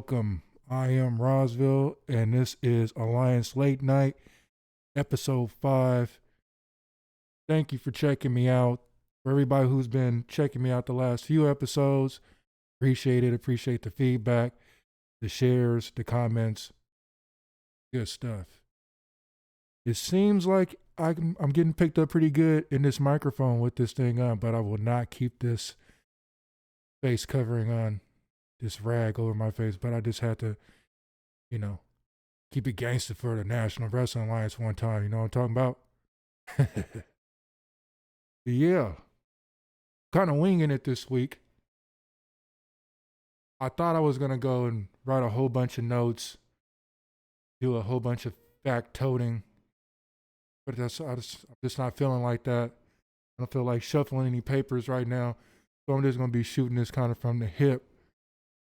welcome. I am Rosville, and this is Alliance Late Night, episode 5. Thank you for checking me out. For everybody who's been checking me out the last few episodes, appreciate it. Appreciate the feedback, the shares, the comments. Good stuff. It seems like I'm getting picked up pretty good in this microphone with this thing on, but I will not keep this face covering on, this rag over my face. But I just had to, you know, keep it gangster for the National Wrestling Alliance one time. You know what I'm talking about? Yeah, kind of winging it this week. I thought I was going to go and write a whole bunch of notes, do a whole bunch of fact toting, but I'm just not feeling like that. I don't feel like shuffling any papers right now, so I'm just going to be shooting this kind of from the hip.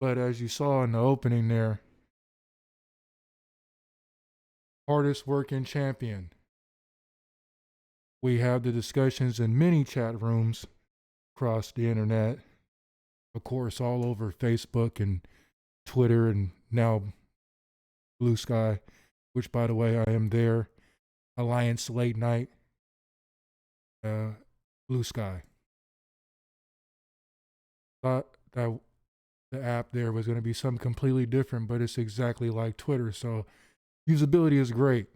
But as you saw in the opening there, hardest working champion. We have the discussions in many chat rooms across the internet, of course, all over Facebook and Twitter and now Blue Sky, which, by the way, I am there. Alliance Late Night, Blue Sky. Thought that the app there was going to be something completely different, but it's exactly like Twitter. So usability is great.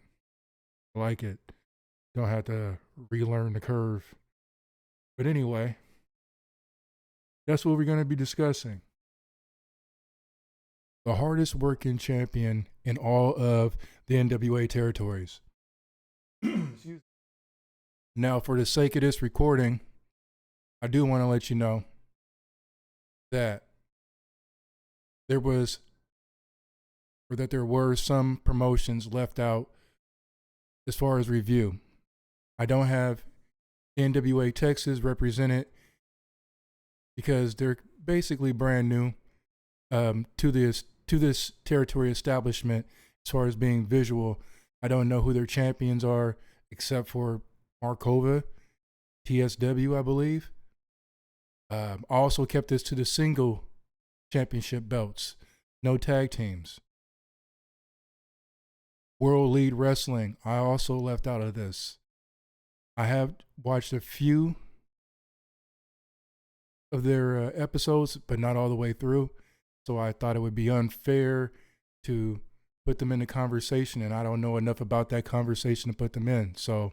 I like it. Don't have to relearn the curve. But anyway, that's what we're going to be discussing. The hardest working champion in all of the NWA territories. Now, for the sake of this recording, I do want to let you know that there were some promotions left out as far as review. I don't have NWA Texas represented because they're basically brand new to this territory establishment as far as being visual. I don't know who their champions are except for Markova, TSW, I believe. I also kept this to the single championship belts, no tag teams. World Lead Wrestling, I also left out of this. I have watched a few of their episodes, but not all the way through. So I thought it would be unfair to put them in the conversation, and I don't know enough about that conversation to put them in. So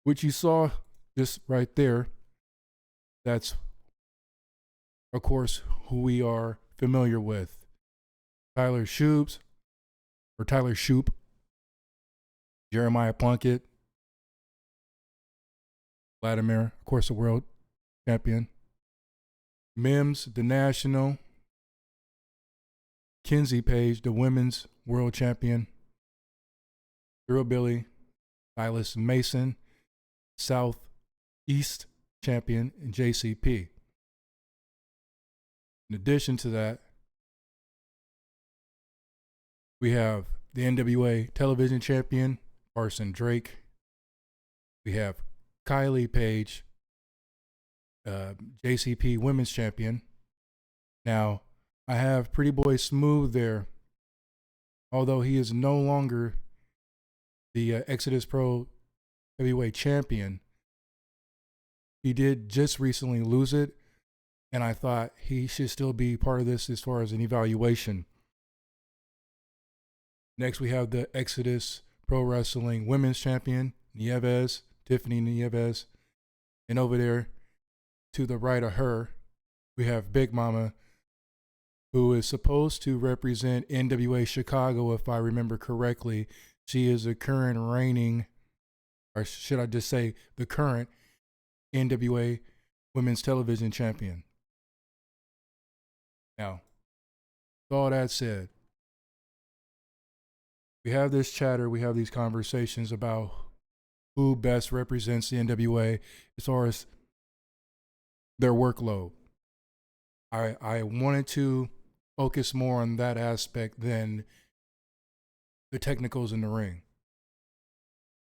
what you saw just right there, that's, of course, who we are familiar with. Tyler Shoup, Jeremiah Plunkett, Vladimir, of course, the world champion, Mims, the national, Kenzie Page, the women's world champion, Billy, Silas Mason, Southeast champion, and JCP. In addition to that, we have the NWA television champion, Carson Drake. We have Kylie Page, JCP women's champion. Now, I have Pretty Boy Smooth there, although he is no longer the Exodus Pro heavyweight champion. He did just recently lose it, and I thought he should still be part of this as far as an evaluation. Next, we have the Exodus Pro Wrestling women's champion, Tiffany Nieves. And over there, to the right of her, we have Big Mama, who is supposed to represent NWA Chicago, if I remember correctly. She is the current reigning, or should I just say the current NWA Women's Television Champion. Now, with all that said, we have this chatter, we have these conversations about who best represents the NWA as far as their workload. I wanted to focus more on that aspect than the technicals in the ring.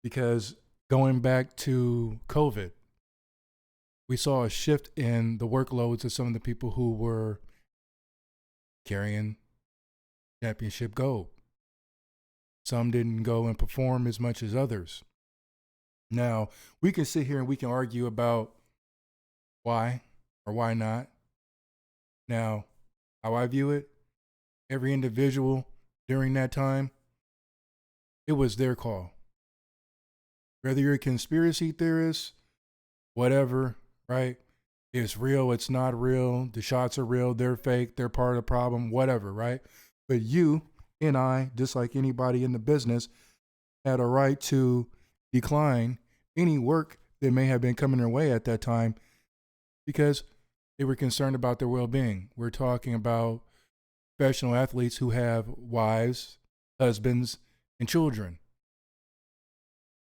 Because going back to COVID, we saw a shift in the workloads of some of the people who were carrying championship gold. Some didn't go and perform as much as others. Now, we can sit here and we can argue about why or why not. Now, how I view it, every individual during that time, it was their call. Whether you're a conspiracy theorist, whatever, right? It's real, it's not real, the shots are real, they're fake, they're part of the problem, whatever, right? But you and I, just like anybody in the business, had a right to decline any work that may have been coming their way at that time because they were concerned about their well-being. We're talking about professional athletes who have wives, husbands, and children.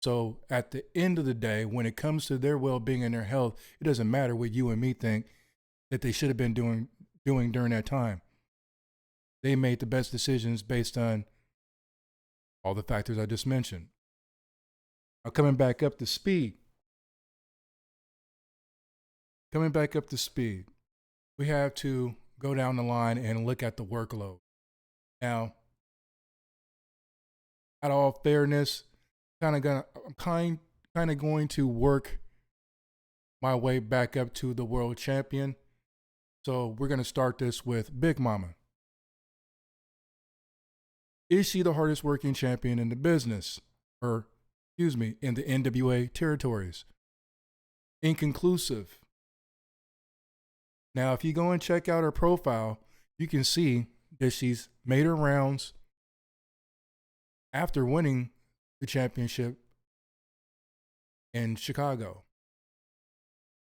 So at the end of the day, when it comes to their well-being and their health, it doesn't matter what you and me think that they should have been doing during that time. They made the best decisions based on all the factors I just mentioned. Now, coming back up to speed, we have to go down the line and look at the workload. Now, out of all fairness, I'm kind of going to work my way back up to the world champion. So we're going to start this with Big Mama. Is she the hardest working champion in the business? Or, in the NWA territories? Inconclusive. Now, if you go and check out her profile, you can see that she's made her rounds after winning the championship in Chicago.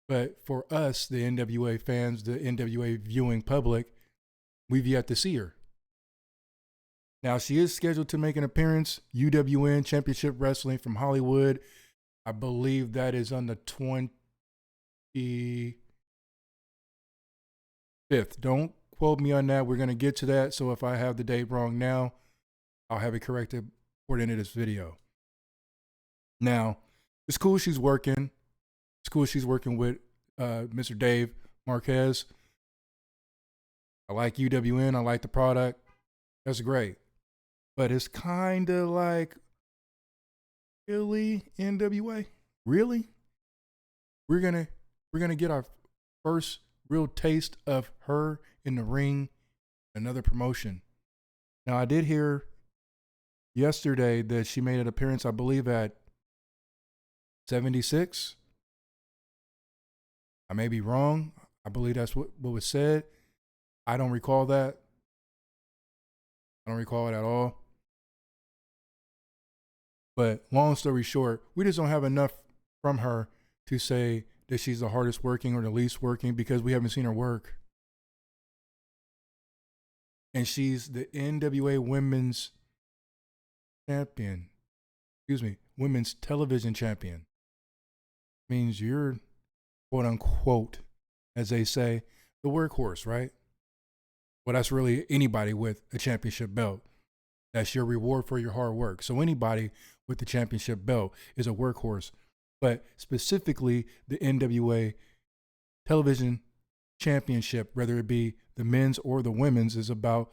But for us, the NWA fans, the NWA viewing public, we've yet to see her. Now, she is scheduled to make an appearance, UWN Championship Wrestling from Hollywood. I believe that is on the 25th. Don't quote me on that. We're going to get to that. So if I have the date wrong now, I'll have it corrected before the end of this video. Now, it's cool she's working. It's cool she's working with Mr. Dave Marquez. I like UWN. I like the product. That's great. But it's kind of like, really, NWA? Really? We're gonna get our first real taste of her in the ring, another promotion. Now, I did hear yesterday that she made an appearance, I believe, at 76. I may be wrong. I believe that's what was said. I don't recall that. I don't recall it at all. But long story short, we just don't have enough from her to say that she's the hardest working or the least working because we haven't seen her work. And she's the NWA Women's Champion. Women's Television Champion. Means you're, quote unquote, as they say, the workhorse, right? Well, that's really anybody with a championship belt. That's your reward for your hard work. So anybody with the championship belt is a workhorse. But specifically, the NWA Television Championship, whether it be the men's or the women's, is about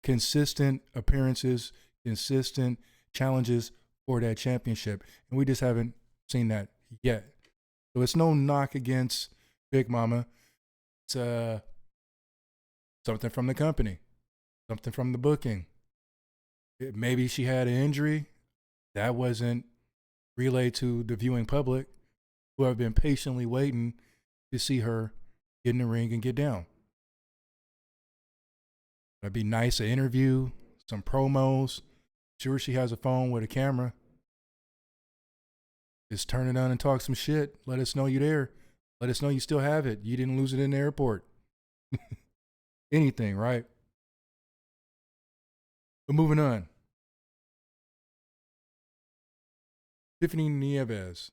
consistent appearances, consistent challenges for that championship. And we just haven't seen that yet. So it's no knock against Big Mama. It's something from the company, something from the booking. Maybe she had an injury that wasn't relayed to the viewing public, who have been patiently waiting to see her get in the ring and get down. It'd be nice, an interview, some promos. Sure, she has a phone with a camera. Just turn it on and talk some shit. Let us know you're there. Let us know you still have it. You didn't lose it in the airport. Anything, right? But moving on. Tiffany Nieves.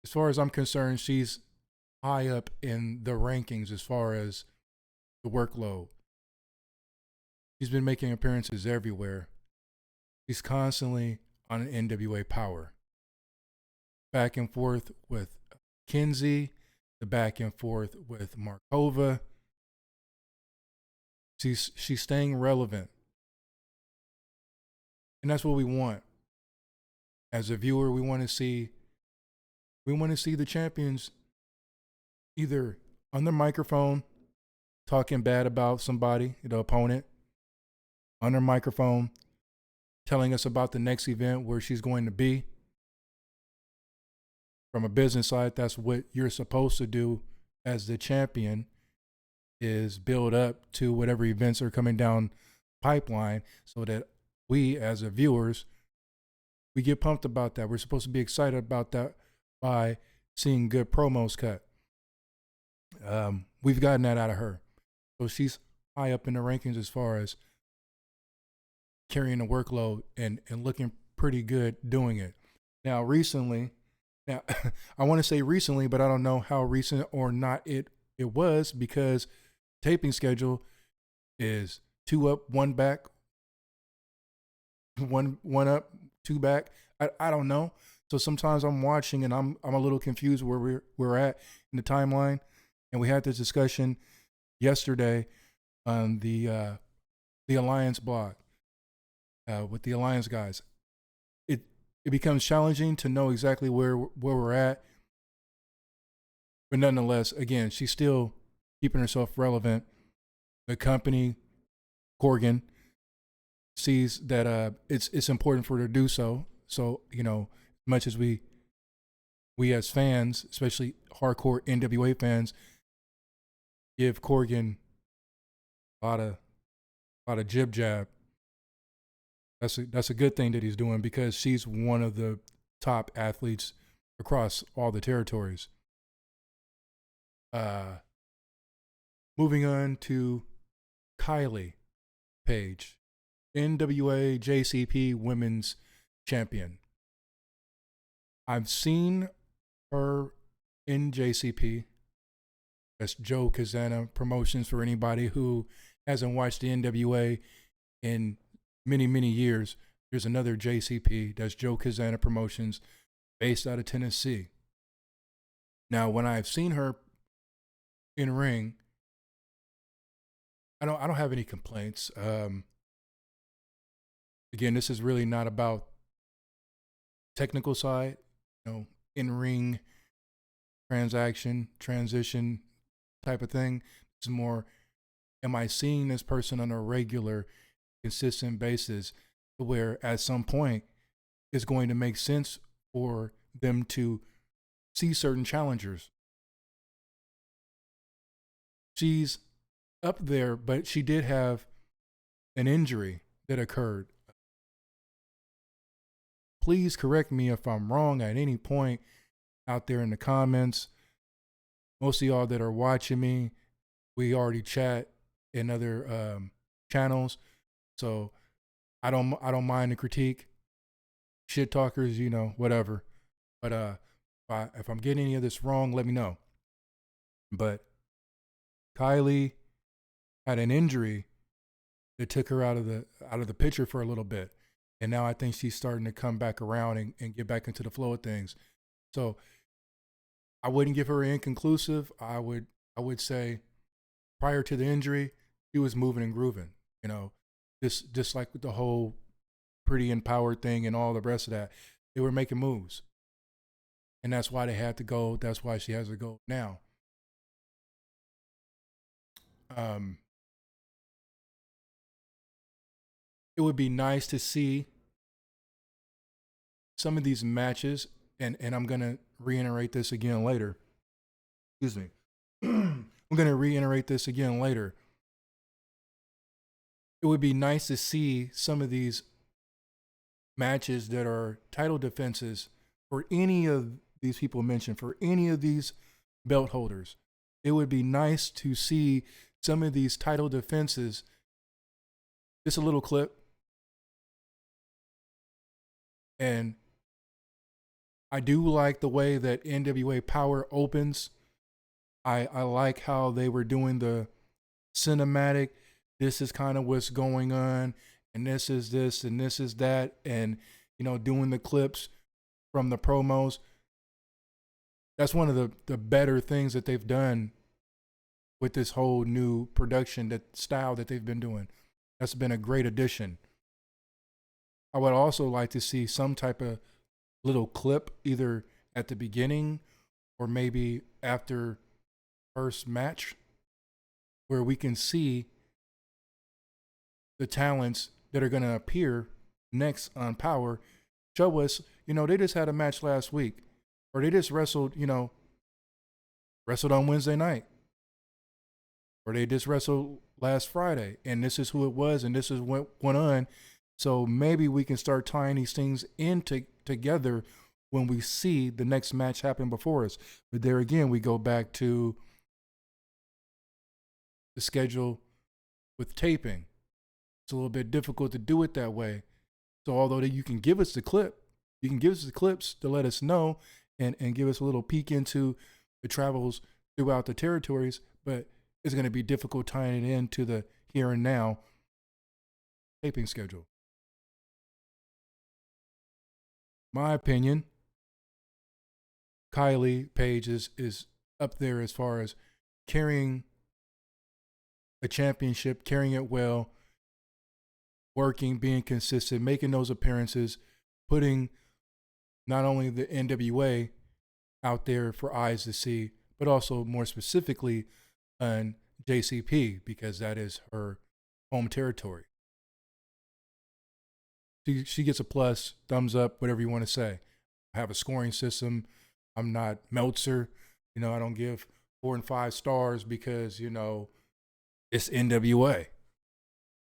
As far as I'm concerned, she's high up in the rankings as far as the workload. She's been making appearances everywhere. She's constantly on an NWA Power. Back and forth with Kinsey, the back and forth with Markova. She's staying relevant, and that's what we want as a viewer. We want to see the champions either on the microphone talking bad about somebody, the opponent, on their microphone telling us about the next event where she's going to be. From a business side, that's what you're supposed to do as the champion, is build up to whatever events are coming down pipeline, so that we as a viewers, we get pumped about that. We're supposed to be excited about that by seeing good promos cut. We've gotten that out of her. So she's high up in the rankings as far as carrying the workload and looking pretty good doing it. Now, I want to say recently, but I don't know how recent or not it was, because taping schedule is 2 up, 1 back, one up, 2 back. I don't know. So sometimes I'm watching and I'm a little confused where we're at in the timeline. And we had this discussion yesterday on the Alliance blog with the Alliance guys. It becomes challenging to know exactly where we're at, but nonetheless, again, she's still keeping herself relevant. The company, Corgan, sees that it's important for her to do so. So, much as we as fans, especially hardcore NWA fans, give Corgan a lot of jib jab. That's a good thing that he's doing, because she's one of the top athletes across all the territories. Moving on to Kylie Page, NWA JCP Women's Champion. I've seen her in JCP. That's Joe Kazana Promotions, for anybody who hasn't watched the NWA in many, many years. There's another JCP, that's Joe Kazana Promotions, based out of Tennessee. Now, when I've seen her in ring, I don't have any complaints. Again, this is really not about technical side, in ring transition type of thing. It's more, am I seeing this person on a regular, consistent basis, where at some point it's going to make sense for them to see certain challengers. She's up there, but she did have an injury that occurred. Please correct me if I'm wrong at any point out there in the comments. Most of y'all that are watching me, we already chat in other channels, so I don't mind the critique. Shit talkers, whatever. But if I'm getting any of this wrong, let me know. But Kylie had an injury that took her out of the picture for a little bit, and now I think she's starting to come back around and get back into the flow of things. So I wouldn't give her an inconclusive. I would say prior to the injury, she was moving and grooving. Just like with the whole pretty empowered thing and all the rest of that, they were making moves, and that's why they had to go. That's why she has to go now. It would be nice to see some of these matches, and I'm gonna reiterate this again later. Excuse me. I'm gonna reiterate this again later. It would be nice to see some of these matches that are title defenses for any of these people mentioned, for any of these belt holders. It would be nice to see some of these title defenses. Just a little clip. And I do like the way that NWA Power opens. I like how they were doing the cinematic. This is kind of what's going on, and this is this, and this is that, and doing the clips from the promos. That's one of the better things that they've done with this whole new production that style that they've been doing. That's been a great addition. I would also like to see some type of little clip either at the beginning or maybe after first match where we can see the talents that are going to appear next on Power. Show us, they just had a match last week or they just wrestled, wrestled on Wednesday night or they just wrestled last Friday and this is who it was and this is what went on. So maybe we can start tying these things together when we see the next match happen before us. But there again, we go back to the schedule with taping. It's a little bit difficult to do it that way. So although you can give us the clip, you can give us the clips to let us know and give us a little peek into the travels throughout the territories, but it's going to be difficult tying it into the here and now taping schedule. My opinion, Kylie Page is up there as far as carrying a championship, carrying it well, working, being consistent, making those appearances, putting not only the NWA out there for eyes to see, but also more specifically on JCP because that is her home territory. She gets a plus, thumbs up, whatever you want to say. I have a scoring system. I'm not Meltzer. I don't give 4 and 5 stars because, it's NWA.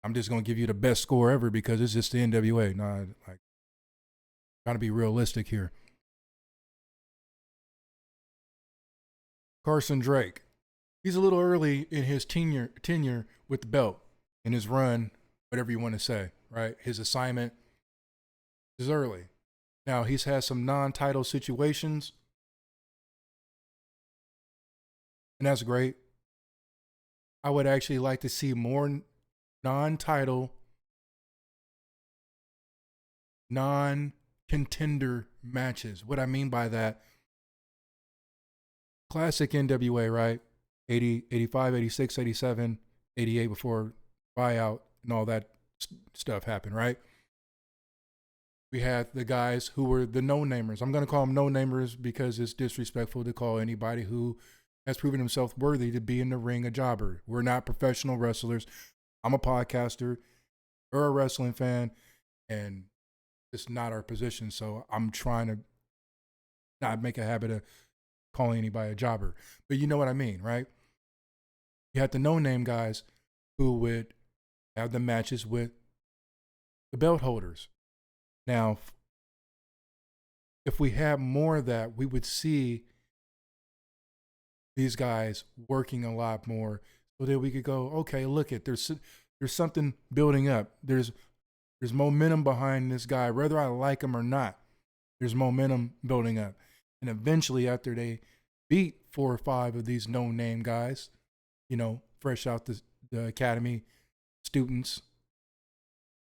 I'm just going to give you the best score ever because it's just the NWA. No, trying to be realistic here. Carson Drake. He's a little early in his tenure with the belt, in his run, whatever you want to say, right? His assignment is early. Now, he's had some non-title situations, and that's great. I would actually like to see more non-title, non-contender matches. What I mean by that, classic NWA, right? 80, 85, 86, 87, 88 before buyout and all that stuff happened, right? We had the guys who were the no-namers. I'm going to call them no-namers because it's disrespectful to call anybody who has proven himself worthy to be in the ring a jobber. We're not professional wrestlers. I'm a podcaster. We're a wrestling fan, and it's not our position. So I'm trying to not make a habit of calling anybody a jobber. But you know what I mean, right? You had the no-name guys who would have the matches with the belt holders. Now, if we have more of that, we would see these guys working a lot more so that we could go, okay, look at there's something building up. There's momentum behind this guy, whether I like him or not. There's momentum building up. And eventually after they beat 4 or 5 of these no-name guys, fresh out the academy students,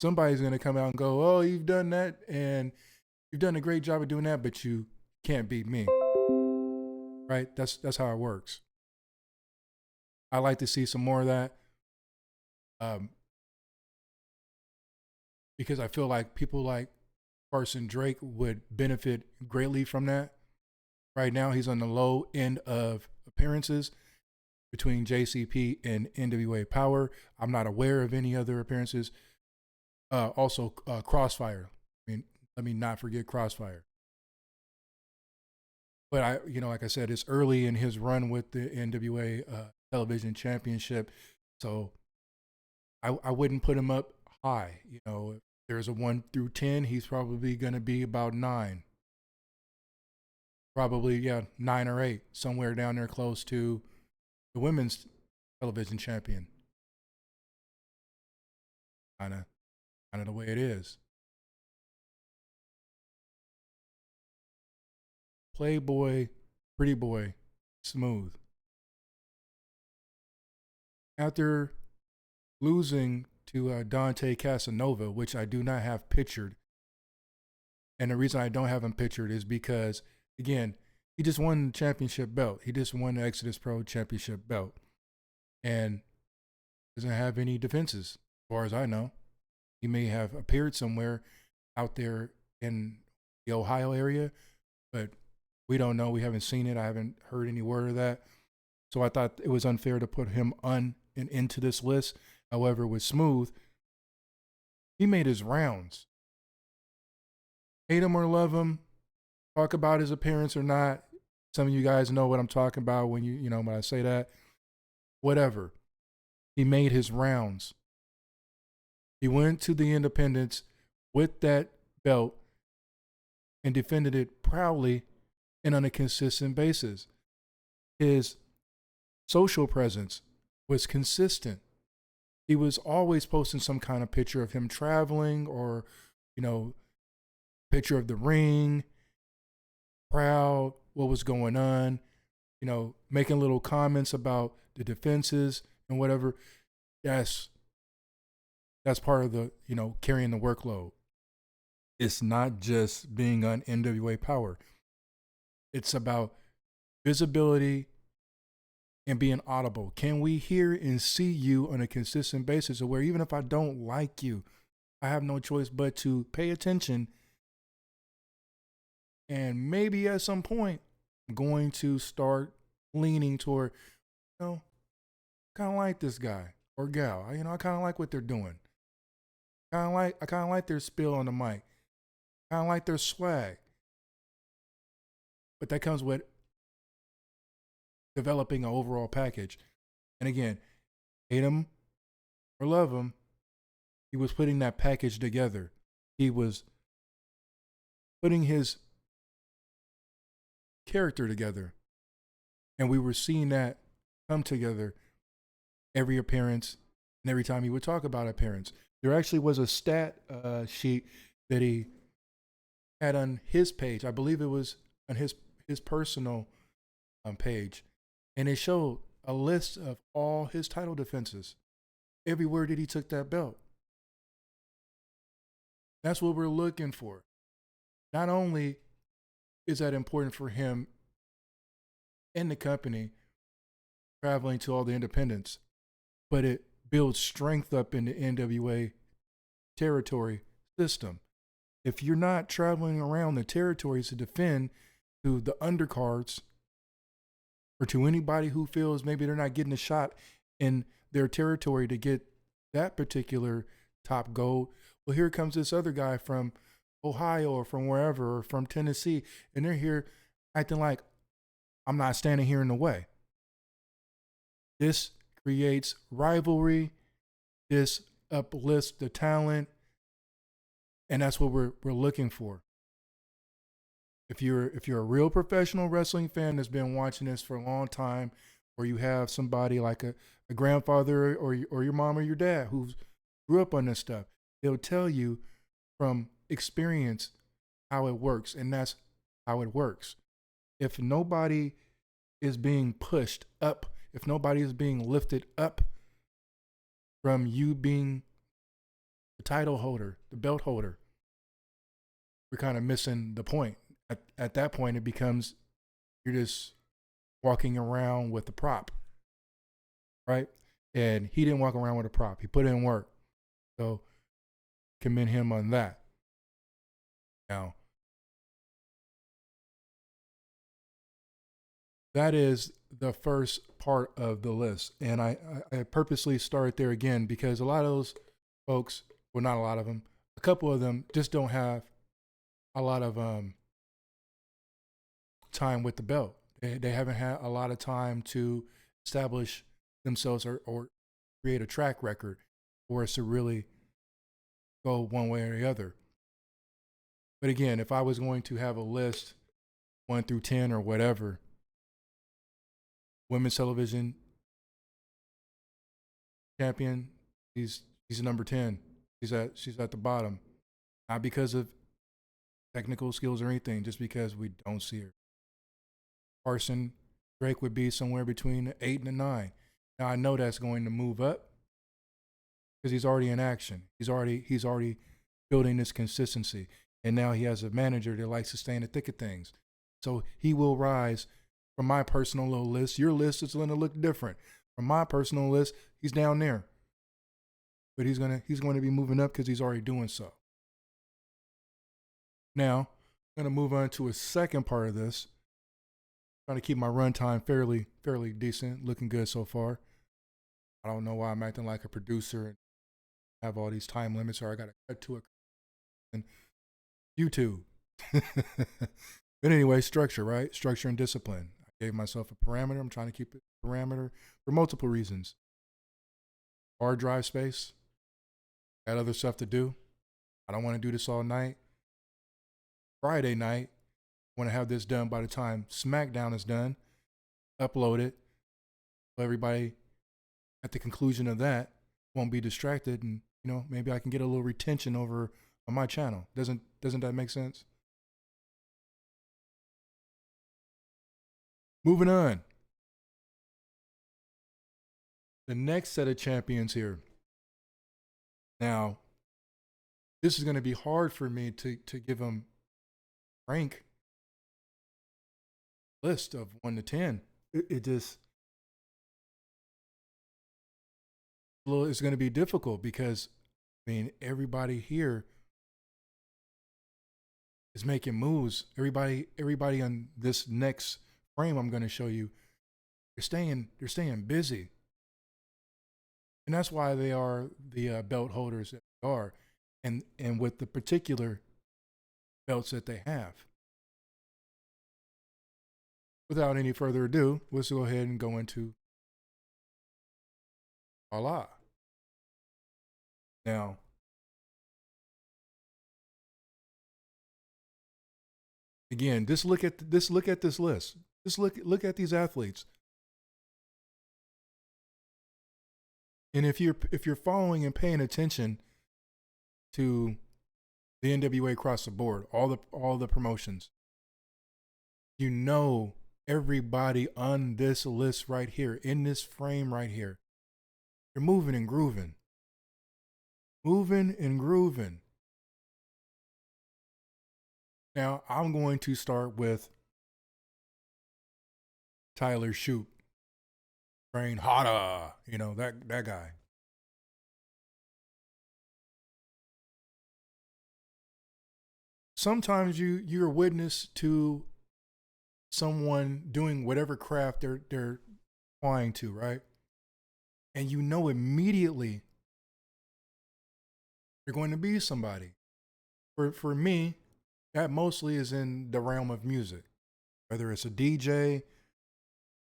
somebody's going to come out and go, oh, you've done that and you've done a great job of doing that, but you can't beat me. Right? That's how it works. I like to see some more of that because I feel like people like Carson Drake would benefit greatly from that. Right now, he's on the low end of appearances between JCP and NWA Power. I'm not aware of any other appearances. Also, Crossfire. Let me not forget Crossfire. But like I said, it's early in his run with the NWA Television Championship, so I wouldn't put him up high. If there's a 1 through 10, he's probably going to be about 9. Probably 9 or 8, somewhere down there close to the women's television champion. Kind of the way it is. Playboy, pretty boy, smooth. After losing to Dante Casanova, which I do not have pictured, and the reason I don't have him pictured is because, again, he just won the championship belt. He just won the Exodus Pro championship belt. and doesn't have any defenses, as far as I know. He may have appeared somewhere out there in the Ohio area, but we don't know. We haven't seen it. I haven't heard any word of that. So I thought it was unfair to put him on and into this list. However, with Smooth, he made his rounds. Hate him or love him, talk about his appearance or not. Some of you guys know what I'm talking about when when I say that. Whatever. He made his rounds. He went to the independents with that belt and defended it proudly and on a consistent basis. His social presence was consistent. He was always posting some kind of picture of him traveling or, picture of the ring, proud, what was going on, making little comments about the defenses and whatever. That's part of the, carrying the workload. It's not just being on NWA Power. It's about visibility and being audible. Can we hear and see you on a consistent basis, or where even if I don't like you, I have no choice but to pay attention, and maybe at some point I'm going to start leaning toward, kind of like this guy or gal. I kind of like what they're doing. I kind of like their spill on the mic. Kind of like their swag. But that comes with developing an overall package. And again, hate him or love him, he was putting that package together. He was putting his character together. And we were seeing that come together every appearance and every time he would talk about appearance. There actually was a stat sheet that he had on his page. I believe it was on his personal page. And it showed a list of all his title defenses, everywhere that he took that belt. That's what we're looking for. Not only is that important for him and the company traveling to all the independents, but it builds strength up in the NWA territory system. If you're not traveling around the territories to defend to the undercards or to anybody who feels maybe they're not getting a shot in their territory to get that particular top gold, well, here comes this other guy from Ohio or from wherever or from Tennessee, and they're here acting like I'm not standing here in the way. This creates rivalry. This uplifts the talent, and that's what we're looking for. If you're a real professional wrestling fan that's been watching this for a long time, or you have somebody like a grandfather or your mom or your dad who grew up on this stuff, they'll tell you from experience how it works, and that's how it works. If nobody is being pushed up, if nobody is being lifted up from you being the title holder, the belt holder, we're kind of missing the point. At that point, it becomes you're just walking around with a prop, right? And he didn't walk around with a prop. He put in work. So commend him on that. Now, that is the first part of the list. And I purposely start there again because a lot of those folks, well, not a lot of them, a couple of them just don't have a lot of time with the belt. They haven't had a lot of time to establish themselves or create a track record for us to really go one way or the other. But again, if I was going to have a list 1 through 10 or whatever, women's television champion, she's number 10. She's at the bottom. Not because of technical skills or anything, just because we don't see her. Carson Drake would be somewhere between 8 and 9. Now I know that's going to move up because he's already in action. He's already building this consistency, and now he has a manager that likes to stay in the thick of things. So he will rise from my personal little list. Your list is going to look different, From my personal list, he's down there. But he's going to be moving up because he's already doing so. Now, I'm going to move on to a second part of this. Trying to keep my runtime fairly decent, looking good so far. I don't know why I'm acting like a producer and have all these time limits, or I got to cut to it. And YouTube. But anyway, structure, right? Structure and discipline. I gave myself a parameter. I'm trying to keep it a parameter for multiple reasons. Hard drive space. Got other stuff to do. I don't want to do this all night. Friday night, I want to have this done by the time SmackDown is done. Upload it. So everybody at the conclusion of that won't be distracted, and maybe I can get a little retention over on my channel. Doesn't that make sense? Moving on. The next set of champions here. Now, this is going to be hard for me to give them rank list of 1 to 10. It just, it's going to be difficult because, everybody here is making moves. Everybody on this next frame I'm going to show you, they're staying busy. And that's why they are the belt holders that they are, and with the particular belts that they have. Without any further ado, let's go ahead and go into Allah. Now, again, just look at this list. Just look at these athletes. And if you're following and paying attention to the NWA across the board, all the promotions, everybody on this list right here, in this frame right here, they're moving and grooving. Moving and grooving. Now, I'm going to start with Tyler Shoop. Train harder, that guy. Sometimes you're a witness to someone doing whatever craft they're applying to, right? And immediately you're going to be somebody. For me, that mostly is in the realm of music, whether it's a DJ,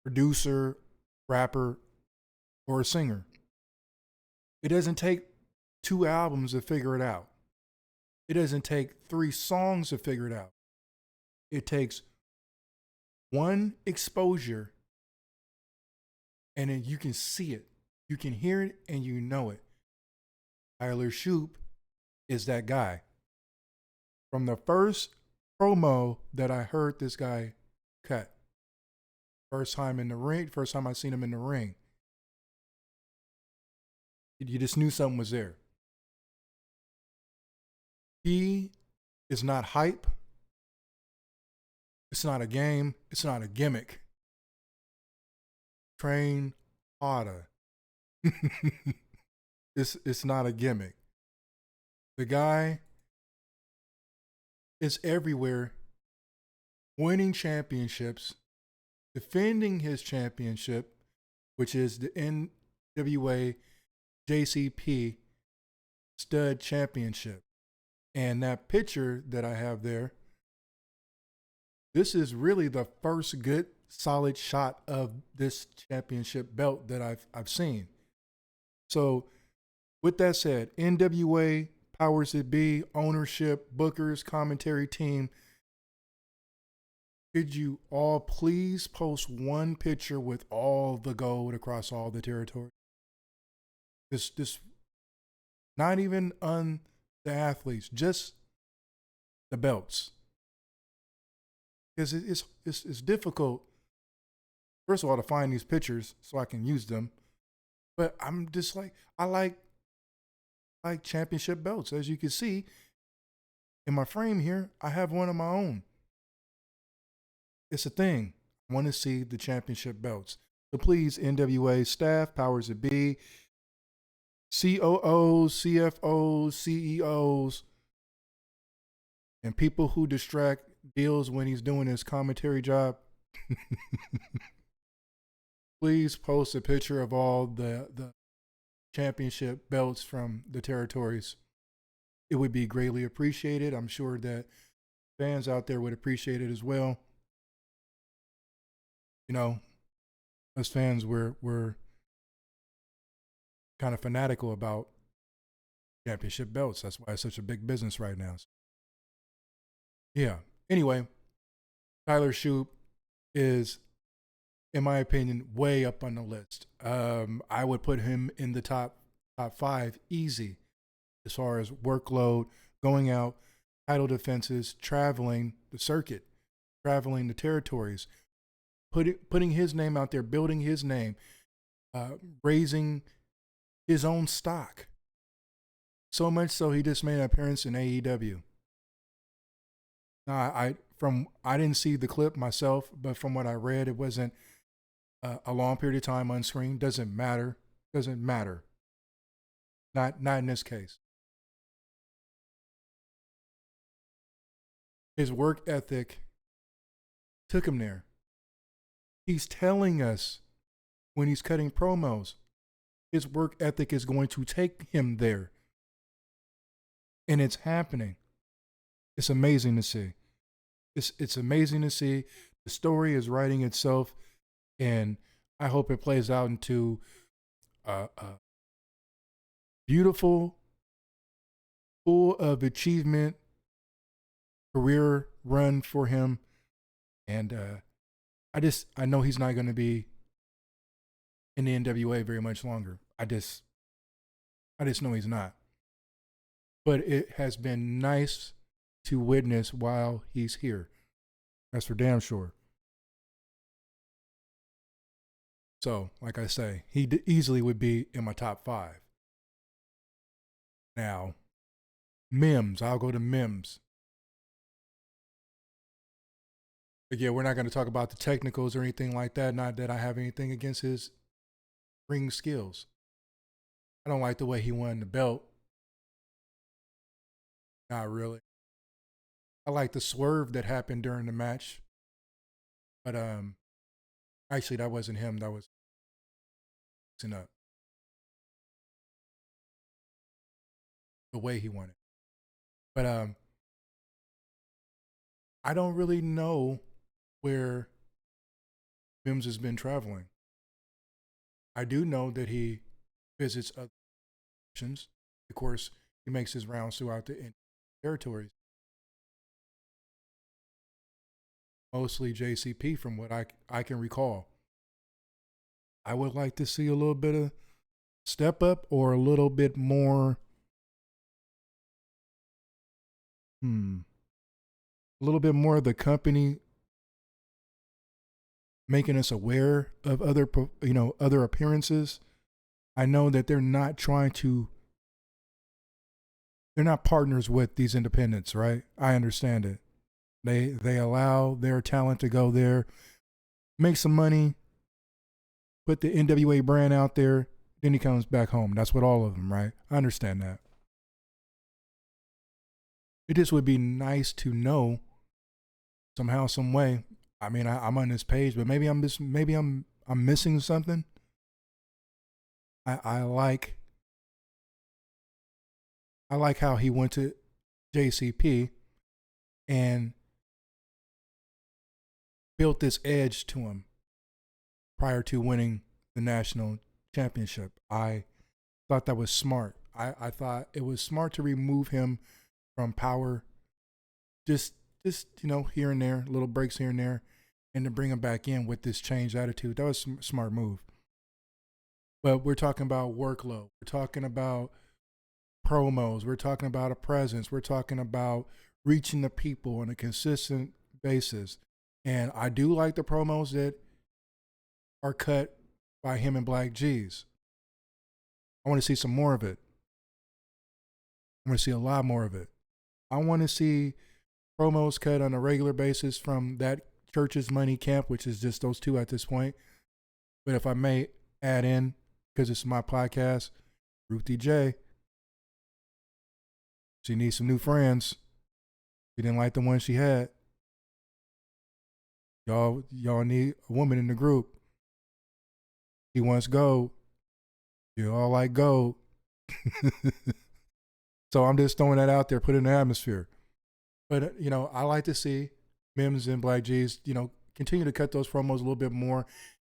producer, rapper, or a singer. It doesn't take 2 albums to figure it out. It doesn't take 3 songs to figure it out. It takes 1 exposure, and then you can see it. You can hear it, and you know it. Tyler Shoop is that guy. From the first promo that I heard this guy cut, first time I seen him in the ring, you just knew something was there. He is not hype. It's not a game. It's not a gimmick. Train harder. It's not a gimmick. The guy is everywhere, winning championships, defending his championship, which is the NWA JCP Stud Championship. And that picture that I have there, this is really the first good solid shot of this championship belt that I've seen. So with that said, NWA, powers that be, ownership, bookers, commentary team, could you all please post 1 picture with all the gold across all the territory? This not even on the athletes, just the belts. Because it's difficult, first of all, to find these pictures so I can use them. But I'm just I like championship belts. As you can see in my frame here, I have one of my own. It's a thing. I want to see the championship belts. So please, NWA staff, powers that be, COOs, CFOs, CEOs, and people who distract deals when he's doing his commentary job, please post a picture of all the championship belts from the territories. It would be greatly appreciated. I'm sure that fans out there would appreciate it as well. You know, us fans, we're kind of fanatical about championship belts. That's why it's such a big business right now. So, yeah. Anyway, Tyler Shoop is, in my opinion, way up on the list. I would put him in the top five easy as far as workload, going out, title defenses, traveling the circuit, traveling the territories, putting his name out there, building his name, raising his own stock. So much so he just made an appearance in AEW. Now, I didn't see the clip myself, but from what I read, it wasn't a long period of time on screen. Doesn't matter. Doesn't matter. Not in this case. His work ethic took him there. He's telling us when he's cutting promos, his work ethic is going to take him there. And it's happening. It's amazing to see. It's amazing to see. The story is writing itself, and I hope it plays out into a beautiful, full of achievement career run for him. And I know he's not going to be in the NWA very much longer. I just know he's not. But it has been nice to witness while he's here. That's for damn sure. So, like I say, he easily would be in my top five. Now, Mims, I'll go to Mims. But yeah, we're not going to talk about the technicals or anything like that. Not that I have anything against his ring skills. I don't like the way he won the belt. Not really. I like the swerve that happened during the match. But actually that wasn't him. That was mixing up the way he won it. But I don't really know where Mims has been traveling. I do know that he visits other nations. Of course, he makes his rounds throughout the territories. Mostly JCP from what I can recall. I would like to see a little bit of step up or a little bit more a little bit more of the company making us aware of other appearances. I know that they're not partners with these independents, right? I understand it. They allow their talent to go there, make some money, put the NWA brand out there, then he comes back home. That's what all of them, right? I understand that. It just would be nice to know somehow, some way. I mean, I'm on this page, but maybe I'm missing something. I like how he went to JCP and built this edge to him prior to winning the national championship. I thought that was smart. I thought it was smart to remove him from power, just here and there, little breaks here and there, and to bring him back in with this changed attitude. That was a smart move. But we're talking about workload. We're talking about promos. We're talking about a presence. We're talking about reaching the people on a consistent basis. And I do like the promos that are cut by him and Black G's. I want to see some more of it. I want to see a lot more of it. I want to see promos cut on a regular basis from that Church's Money camp, which is just those two at this point. But if I may add in, because it's my podcast, Ruthie J, she needs some new friends. She didn't like the one she had. Y'all need a woman in the group. She wants gold. You all like gold. So I'm just throwing that out there, put it in the atmosphere. But I like to see Mims and Black G's, continue to cut those promos a little bit more.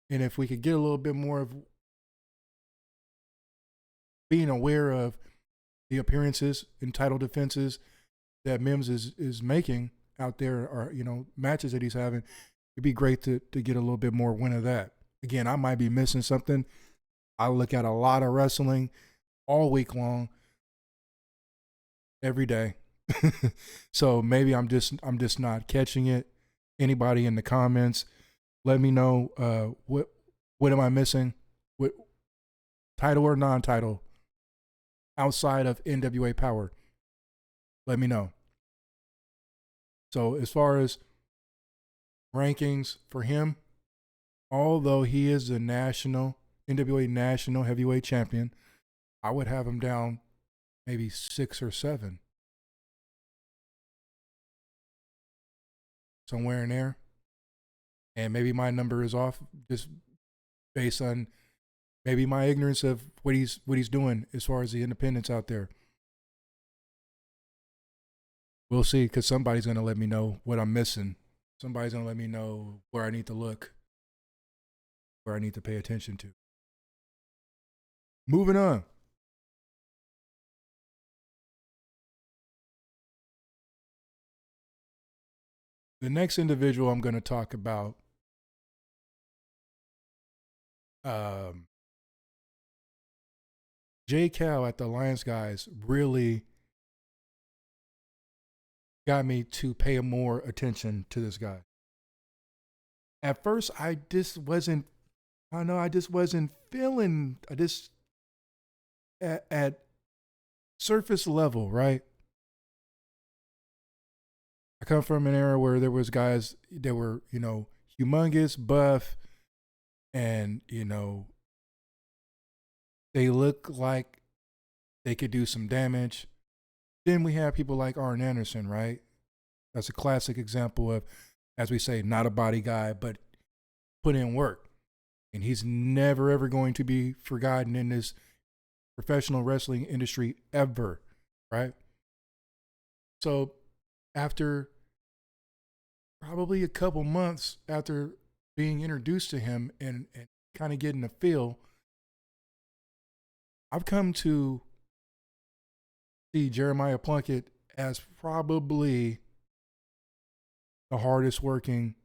And if we could get a little bit more of being aware of the appearances and title defenses that Mims is making out there, or matches that he's having, it'd be great to get a little bit more win of that. Again, I might be missing something. I look at a lot of wrestling all week long, every day. So maybe I'm just not catching it. Anybody in the comments, let me know what am I missing? What title or non-title outside of NWA Power? Let me know. So as far as rankings for him, although he is the NWA national heavyweight champion, I would have him down maybe 6 or 7. Somewhere in there. And maybe my number is off just based on maybe my ignorance of what he's doing as far as the independents out there. We'll see, because somebody's going to let me know what I'm missing. Somebody's going to let me know where I need to look, where I need to pay attention to. Moving on. The next individual I'm going to talk about J. Cal at the Alliance Guys really got me to pay more attention to this guy. At first, I just wasn't feeling, at surface level, right? I come from an era where there was guys that were, humongous, buff, and, they look like they could do some damage. Then we have people like Arn Anderson, right? That's a classic example of, as we say, not a body guy, but put in work. And he's never, ever going to be forgotten in this professional wrestling industry ever, right? So after probably a couple months after being introduced to him and kind of getting a feel, I've come to see Jeremiah Plunkett as probably the hardest working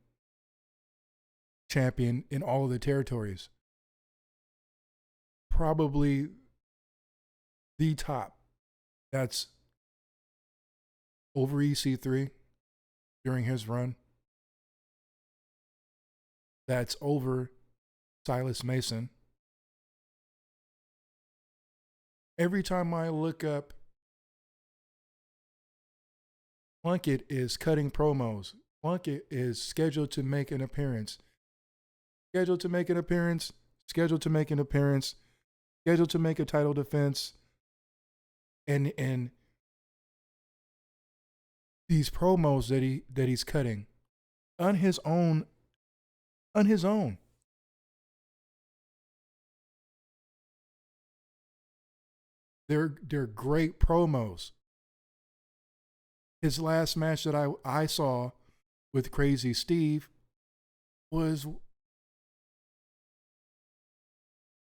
champion in all of the territories. Probably the top. That's over EC3 during his run. That's over Silas Mason. Every time I look up, Plunkett is cutting promos. Plunkett is scheduled to make an appearance. Scheduled to make an appearance. Scheduled to make an appearance. Scheduled to make a title defense. And these promos that he's cutting on his own. They're great promos. His last match that I saw with Crazy Steve was,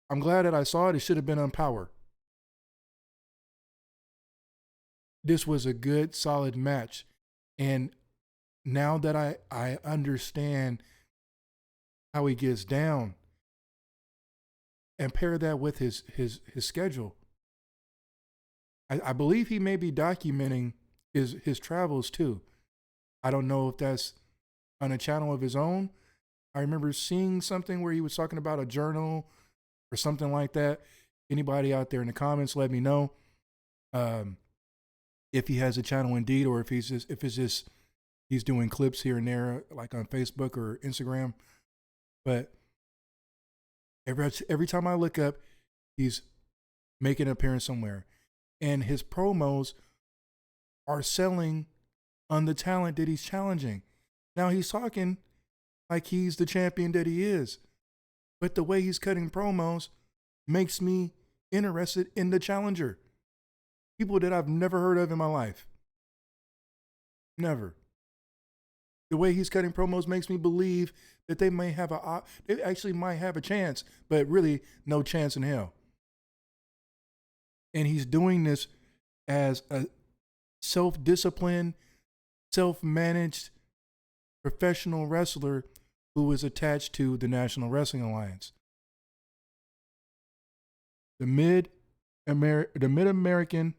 I'm glad that I saw it. It should have been on Power. This was a good, solid match. And now that I understand how he gets down and pair that with his schedule, I believe he may be documenting his travels too. I don't know if that's on a channel of his own. I remember seeing something where he was talking about a journal or something like that. Anybody out there in the comments, let me know if he has a channel indeed, or if he's doing clips here and there, like on Facebook or Instagram. But Every time I look up, he's making an appearance somewhere, and his promos are selling on the talent that he's challenging. Now he's talking like he's the champion that he is, but the way he's cutting promos makes me interested in the challenger. People that I've never heard of in my life. Never. The way he's cutting promos makes me believe that they actually might have a chance, but really no chance in hell. And he's doing this as a self-disciplined, self-managed professional wrestler who is attached to the National Wrestling Alliance. The Mid-American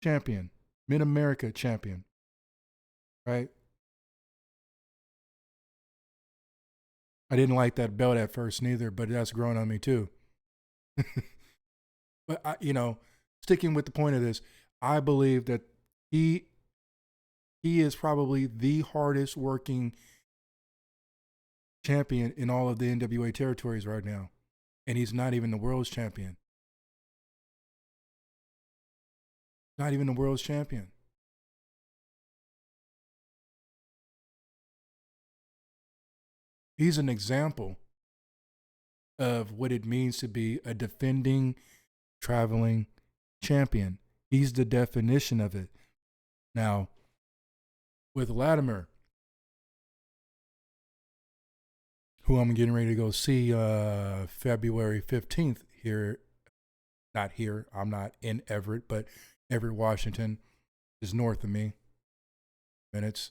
champion, Mid-America champion, right? I didn't like that belt at first neither, but that's grown on me too. But sticking with the point of this, I believe that he is probably the hardest working champion in all of the NWA territories right now, and he's not even the world's champion. Not even the world's champion. He's an example of what it means to be a defending, traveling champion. He's the definition of it. Now, with Latimer, who I'm getting ready to go see February 15th here. Not here. I'm not in Everett, but Everett, Washington is north of me. Minutes.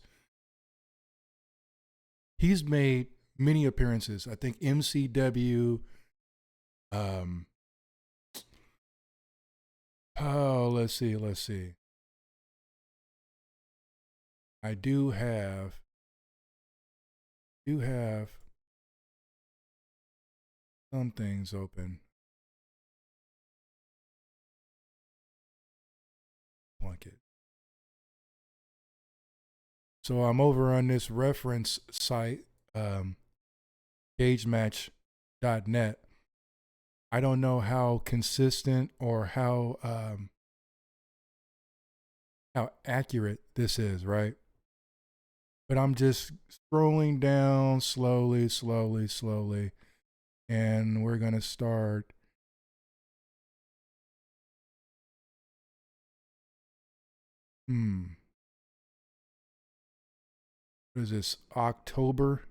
He's made many appearances. I think MCW. Let's see. I do have some things open. Plunk it. So I'm over on this reference site, cagematch.net. I don't know how consistent or how accurate this is, right? But I'm just scrolling down slowly, and we're gonna start. What is this? October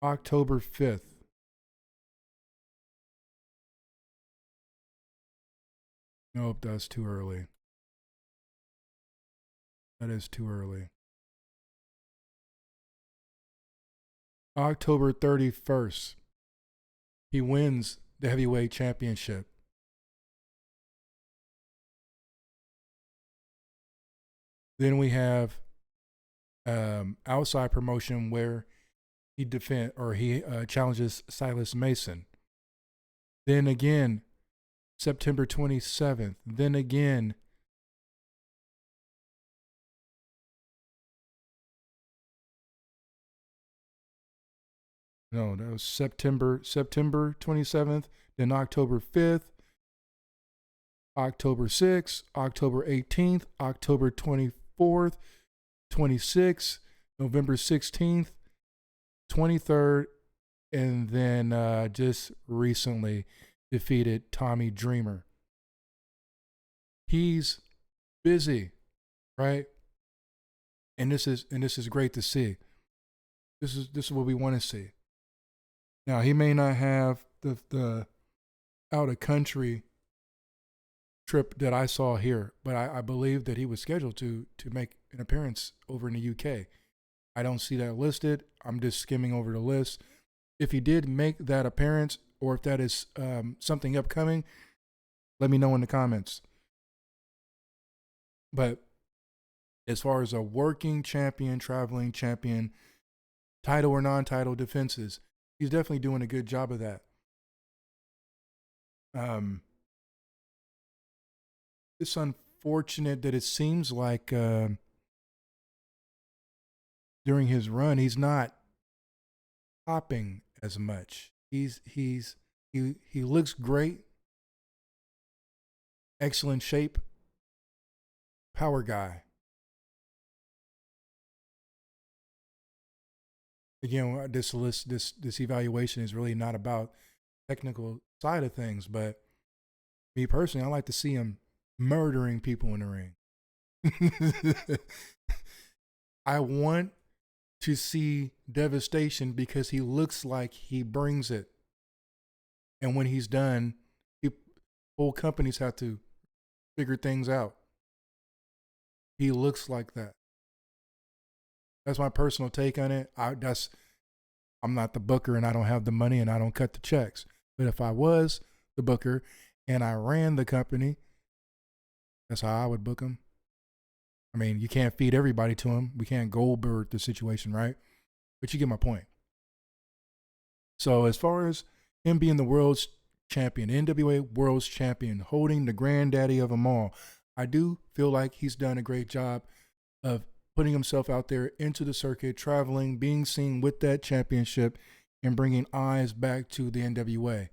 5th. Nope, that's too early. That is too early. October 31st. He wins the heavyweight championship. Then we have outside promotion where he challenges Silas Mason. Then again, September 27th. Then again, no, that was September 27th. Then October 5th, October 6th, October 18th, October 24th, 26th, November 16th, 23rd, and then just recently defeated Tommy Dreamer. He's busy, right? And this is great to see. This is what we want to see. Now he may not have the out of country trip that I saw here, but I believe that he was scheduled to make an appearance over in the UK. I don't see that listed. I'm just skimming over the list. If he did make that appearance, or if that is something upcoming, let me know in the comments. But as far as a working champion, traveling champion, title or non-title defenses, he's definitely doing a good job of that. It's unfortunate that it seems like during his run he's not popping as much. He's He looks great, excellent shape, power guy. Again, this evaluation is really not about technical side of things, but me personally, I like to see him murdering people in the ring. I want to see devastation because he looks like he brings it. And when he's done, whole companies have to figure things out. He looks like that. That's my personal take on it. I'm not the booker and I don't have the money and I don't cut the checks. But if I was the booker and I ran the company, that's how I would book him. I mean, you can't feed everybody to him. We can't Goldberg the situation, right? But you get my point. So as far as him being the world's champion, NWA world's champion, holding the granddaddy of them all, I do feel like he's done a great job of putting himself out there into the circuit, traveling, being seen with that championship, and bringing eyes back to the NWA.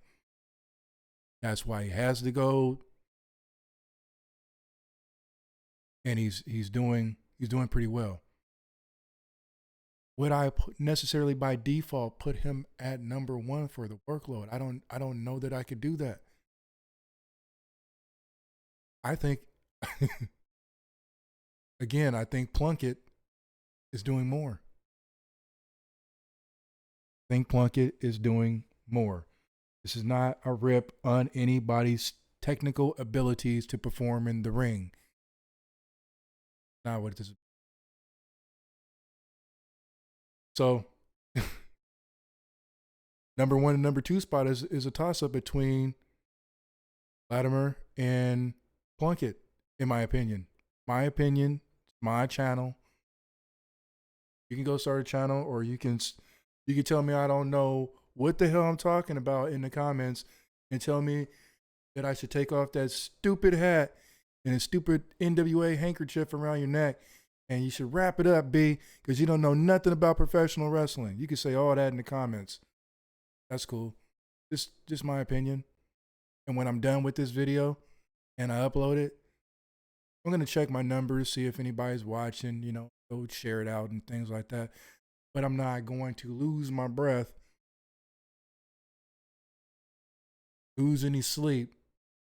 That's why he has the gold, and he's doing pretty well. Would I necessarily by default put him at number one for the workload? I don't know that I could do that. I think again, I think Plunkett is doing more. I think Plunkett is doing more. This is not a rip on anybody's technical abilities to perform in the ring. Not what this is. So number one and number two spot is a toss up between Latimer and Plunkett, in my opinion. My channel. You can go start a channel, or you can tell me I don't know what the hell I'm talking about in the comments, and tell me that I should take off that stupid hat and a stupid NWA handkerchief around your neck, and you should wrap it up, B, because you don't know nothing about professional wrestling. You can say all that in the comments. That's cool. Just my opinion. And when I'm done with this video and I upload it, I'm going to check my numbers, see if anybody's watching, go share it out and things like that. But I'm not going to lose my breath, lose any sleep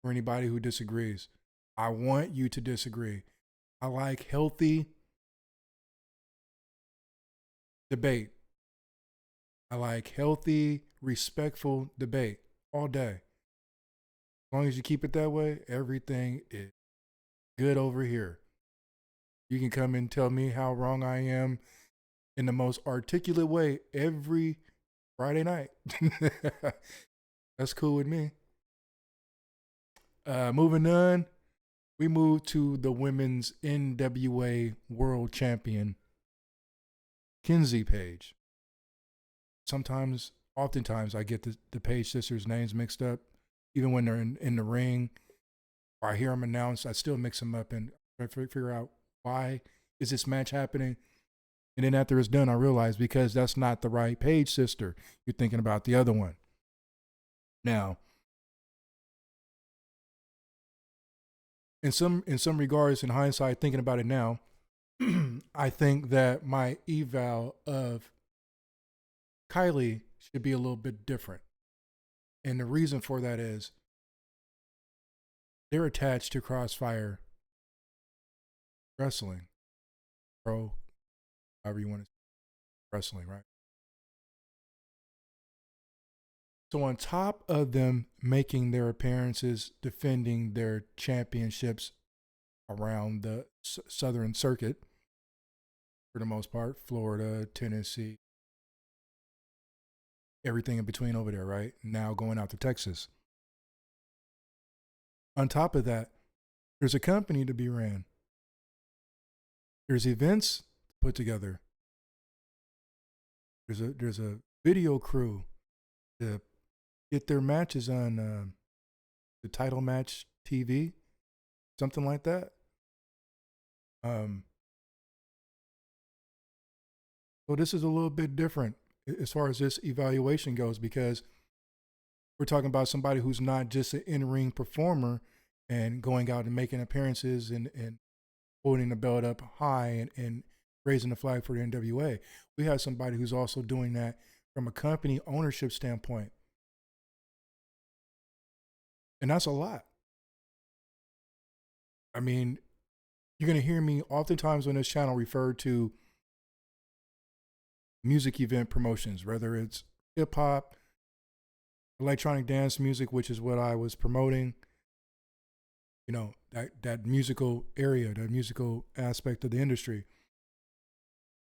for anybody who disagrees. I want you to disagree. I like healthy debate. I like healthy, respectful debate all day. As long as you keep it that way, everything is good over here. You can come and tell me how wrong I am in the most articulate way every Friday night. That's cool with me. Moving on, we move to the women's NWA World Champion, Kenzie Page. Oftentimes, I get the Page sisters' names mixed up. Even when they're in the ring, or I hear them announced, I still mix them up and try to figure out why is this match happening. And then after it's done, I realize because that's not the right Page sister. You're thinking about the other one. Now, in some regards, in hindsight, thinking about it now, I think that my eval of Kylie should be a little bit different. And the reason for that is they're attached to Crossfire Wrestling, Pro, however you want to say wrestling, right? So on top of them making their appearances, defending their championships around the Southern Circuit, for the most part, Florida, Tennessee, everything in between over there, right? Now going out to Texas. On top of that, there's a company to be ran. There's events put together. There's a video crew to get their matches on the title match TV, something like that. So this is a little bit different as far as this evaluation goes, because We're talking about somebody who's not just an in-ring performer and going out and making appearances and holding the belt up high and raising the flag for the NWA. We have somebody who's also doing that from a company ownership standpoint. And that's a lot. I mean, you're going to hear me oftentimes on this channel refer to music event promotions, whether it's hip hop, electronic dance music, which is what I was promoting, you know, that musical area, that musical aspect of the industry.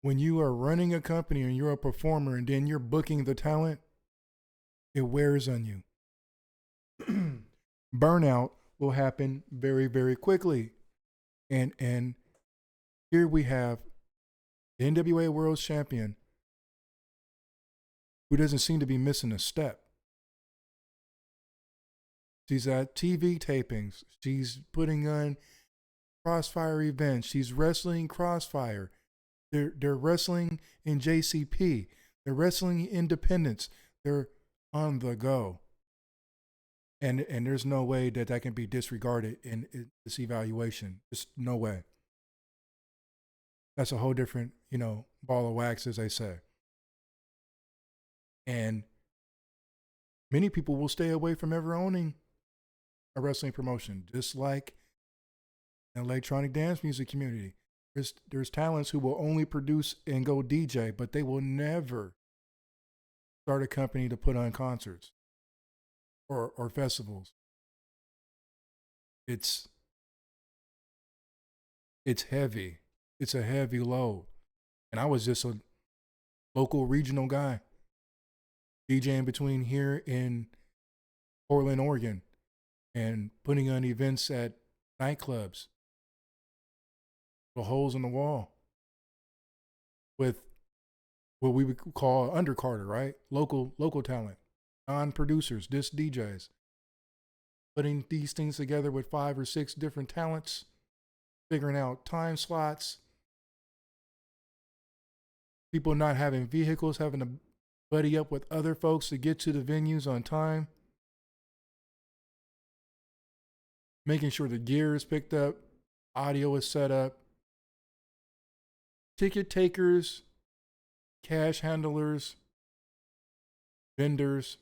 When you are running a company and you're a performer and then you're booking the talent, it wears on you. Burnout will happen very, very quickly. And here we have the NWA World Champion who doesn't seem to be missing a step. She's at TV tapings. She's putting on Crossfire events. She's wrestling Crossfire. They're wrestling in JCP. They're wrestling independents. They're on the go. And there's no way that can be disregarded in this evaluation. Just no way. That's a whole different, ball of wax, as they say. And many people will stay away from ever owning a wrestling promotion, just like an electronic dance music community. There's talents who will only produce and go DJ, but they will never start a company to put on concerts or festivals. It's heavy. It's a heavy load. And I was just a local regional guy DJing between here in Portland, Oregon, and putting on events at nightclubs, the holes in the wall, with what we would call undercarder, right? Local talent, non-producers, disc DJs. Putting these things together with 5 or 6 different talents, figuring out time slots, people not having vehicles, having to buddy up with other folks to get to the venues on time, making sure the gear is picked up, audio is set up, ticket takers, cash handlers, vendors.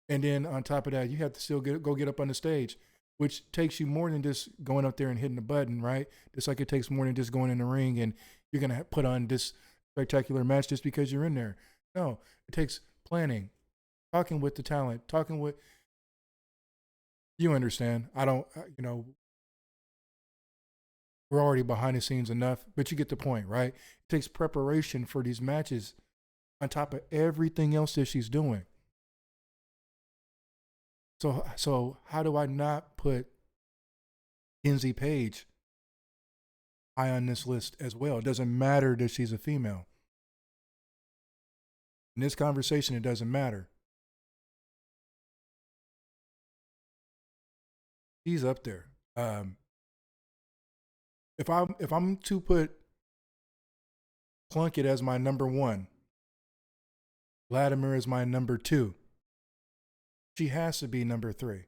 And then on top of that, you have to still go get up on the stage, which takes you more than just going up there and hitting the button, right? Just like it takes more than just going in the ring and you're going to put on this spectacular match just because you're in there. No, it takes planning, talking with the talent, you understand. I don't, we're already behind the scenes enough, but you get the point, right? It takes preparation for these matches on top of everything else that she's doing. So how do I not put Kenzie Page high on this list as well? It doesn't matter that she's a female. In this conversation, it doesn't matter. She's up there. If I'm to put Plunkett as my number 1, Vladimir as my number 2, she has to be number 3.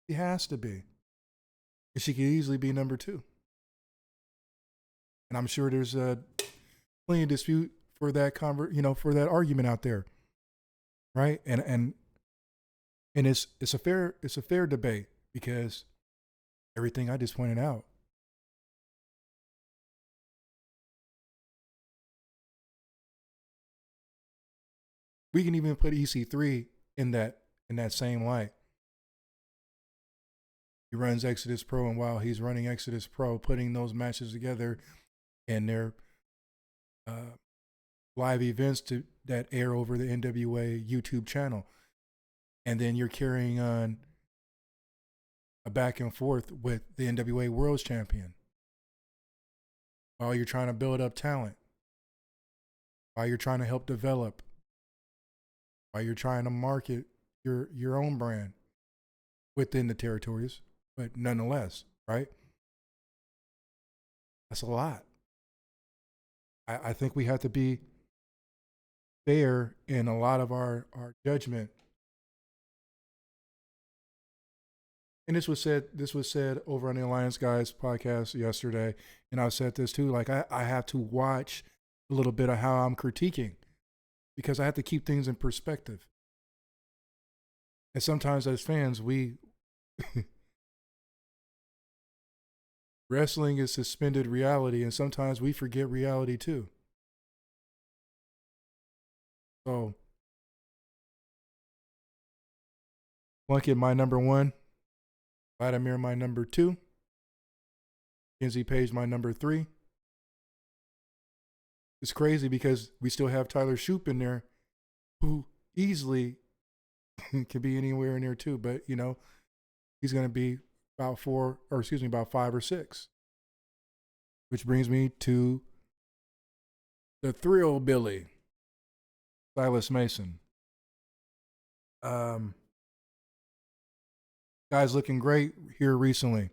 She has to be. And she could easily be number 2. And I'm sure there's plenty of dispute for that for that argument out there, right? And it's a fair debate because everything I just pointed out. We can even put EC3 in that same light. He runs Exodus Pro, and while he's running Exodus Pro, putting those matches together and their live events that air over the NWA YouTube channel, and then you're carrying on a back and forth with the NWA World Champion while you're trying to build up talent, while you're trying to help develop, while you're trying to market your own brand within the territories, but nonetheless, right? That's a lot. I think we have to be fair in a lot of our judgment. And this was said over on the Alliance Guys podcast yesterday, and I said this too. Like I have to watch a little bit of how I'm critiquing because I have to keep things in perspective. And sometimes as fans, we wrestling is suspended reality, and sometimes we forget reality too. So Plunkett my number one, Vladimir my number two, Kenzie Page my number three. It's crazy because we still have Tyler Shoop in there, who easily could be anywhere in there too. But he's going to be about 5 or 6. Which brings me to the Thrill Billy, Silas Mason. Guy's looking great here recently.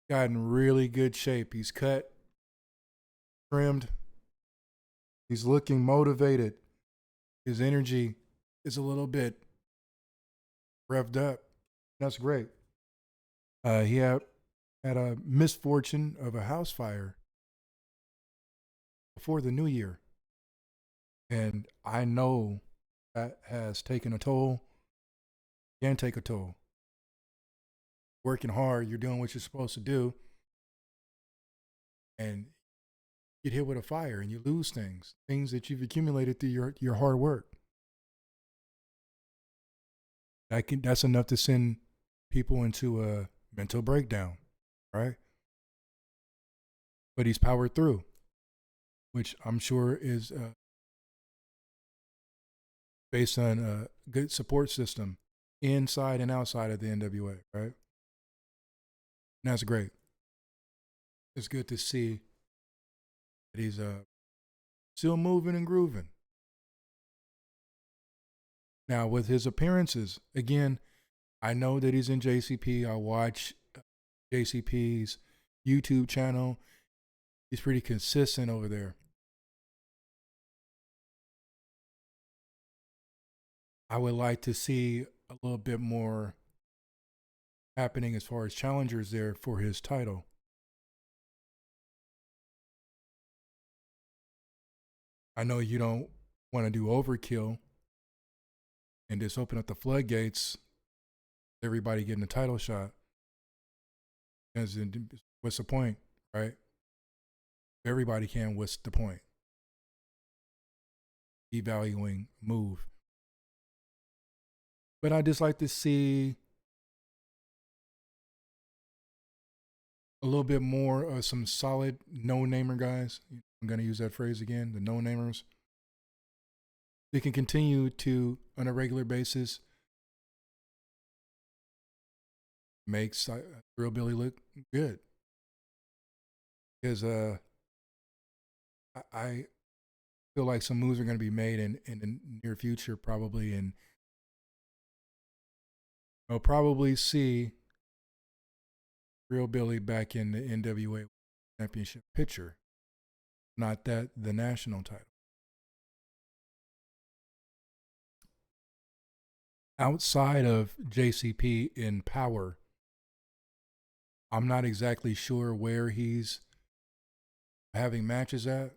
Got in really good shape. He's cut, trimmed. He's looking motivated. His energy is a little bit revved up. That's great. He had a misfortune of a house fire before the new year. And I know that has taken a toll, can take a toll. Working hard, you're doing what you're supposed to do, and get hit with a fire and you lose things that you've accumulated through your hard work. That's enough to send people into a mental breakdown, right? But he's powered through, which I'm sure is based on a good support system inside and outside of the NWA, right? And that's great. It's good to see that he's still moving and grooving. Now, with his appearances, again, I know that he's in JCP. I watch JCP's YouTube channel. He's pretty consistent over there. I would like to see a little bit more happening as far as challengers there for his title. I know you don't want to do overkill and just open up the floodgates, everybody getting a title shot. Because what's the point, right? Everybody can. What's the point? Devaluing move. But I just like to see a little bit more of some solid no-namer guys. I'm going to use that phrase again, the no-namers. They can continue to, on a regular basis, make Real Billy look good. Because I feel like some moves are going to be made in the near future, probably, and I'll probably see Real Billy back in the NWA Championship picture, not that the national title. Outside of JCP in power, I'm not exactly sure where he's having matches at.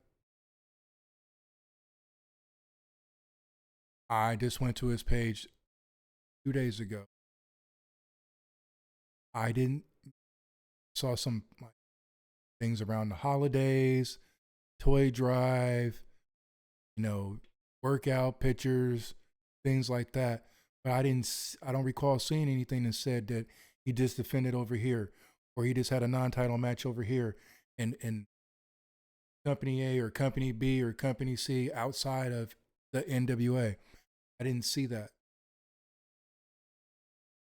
I just went to his page 2 days ago. I didn't saw some things around the holidays, toy drive, workout pictures, things like that. But I don't recall seeing anything that said that he just defended over here or he just had a non-title match over here and company A or company B or company C outside of the NWA. I didn't see that.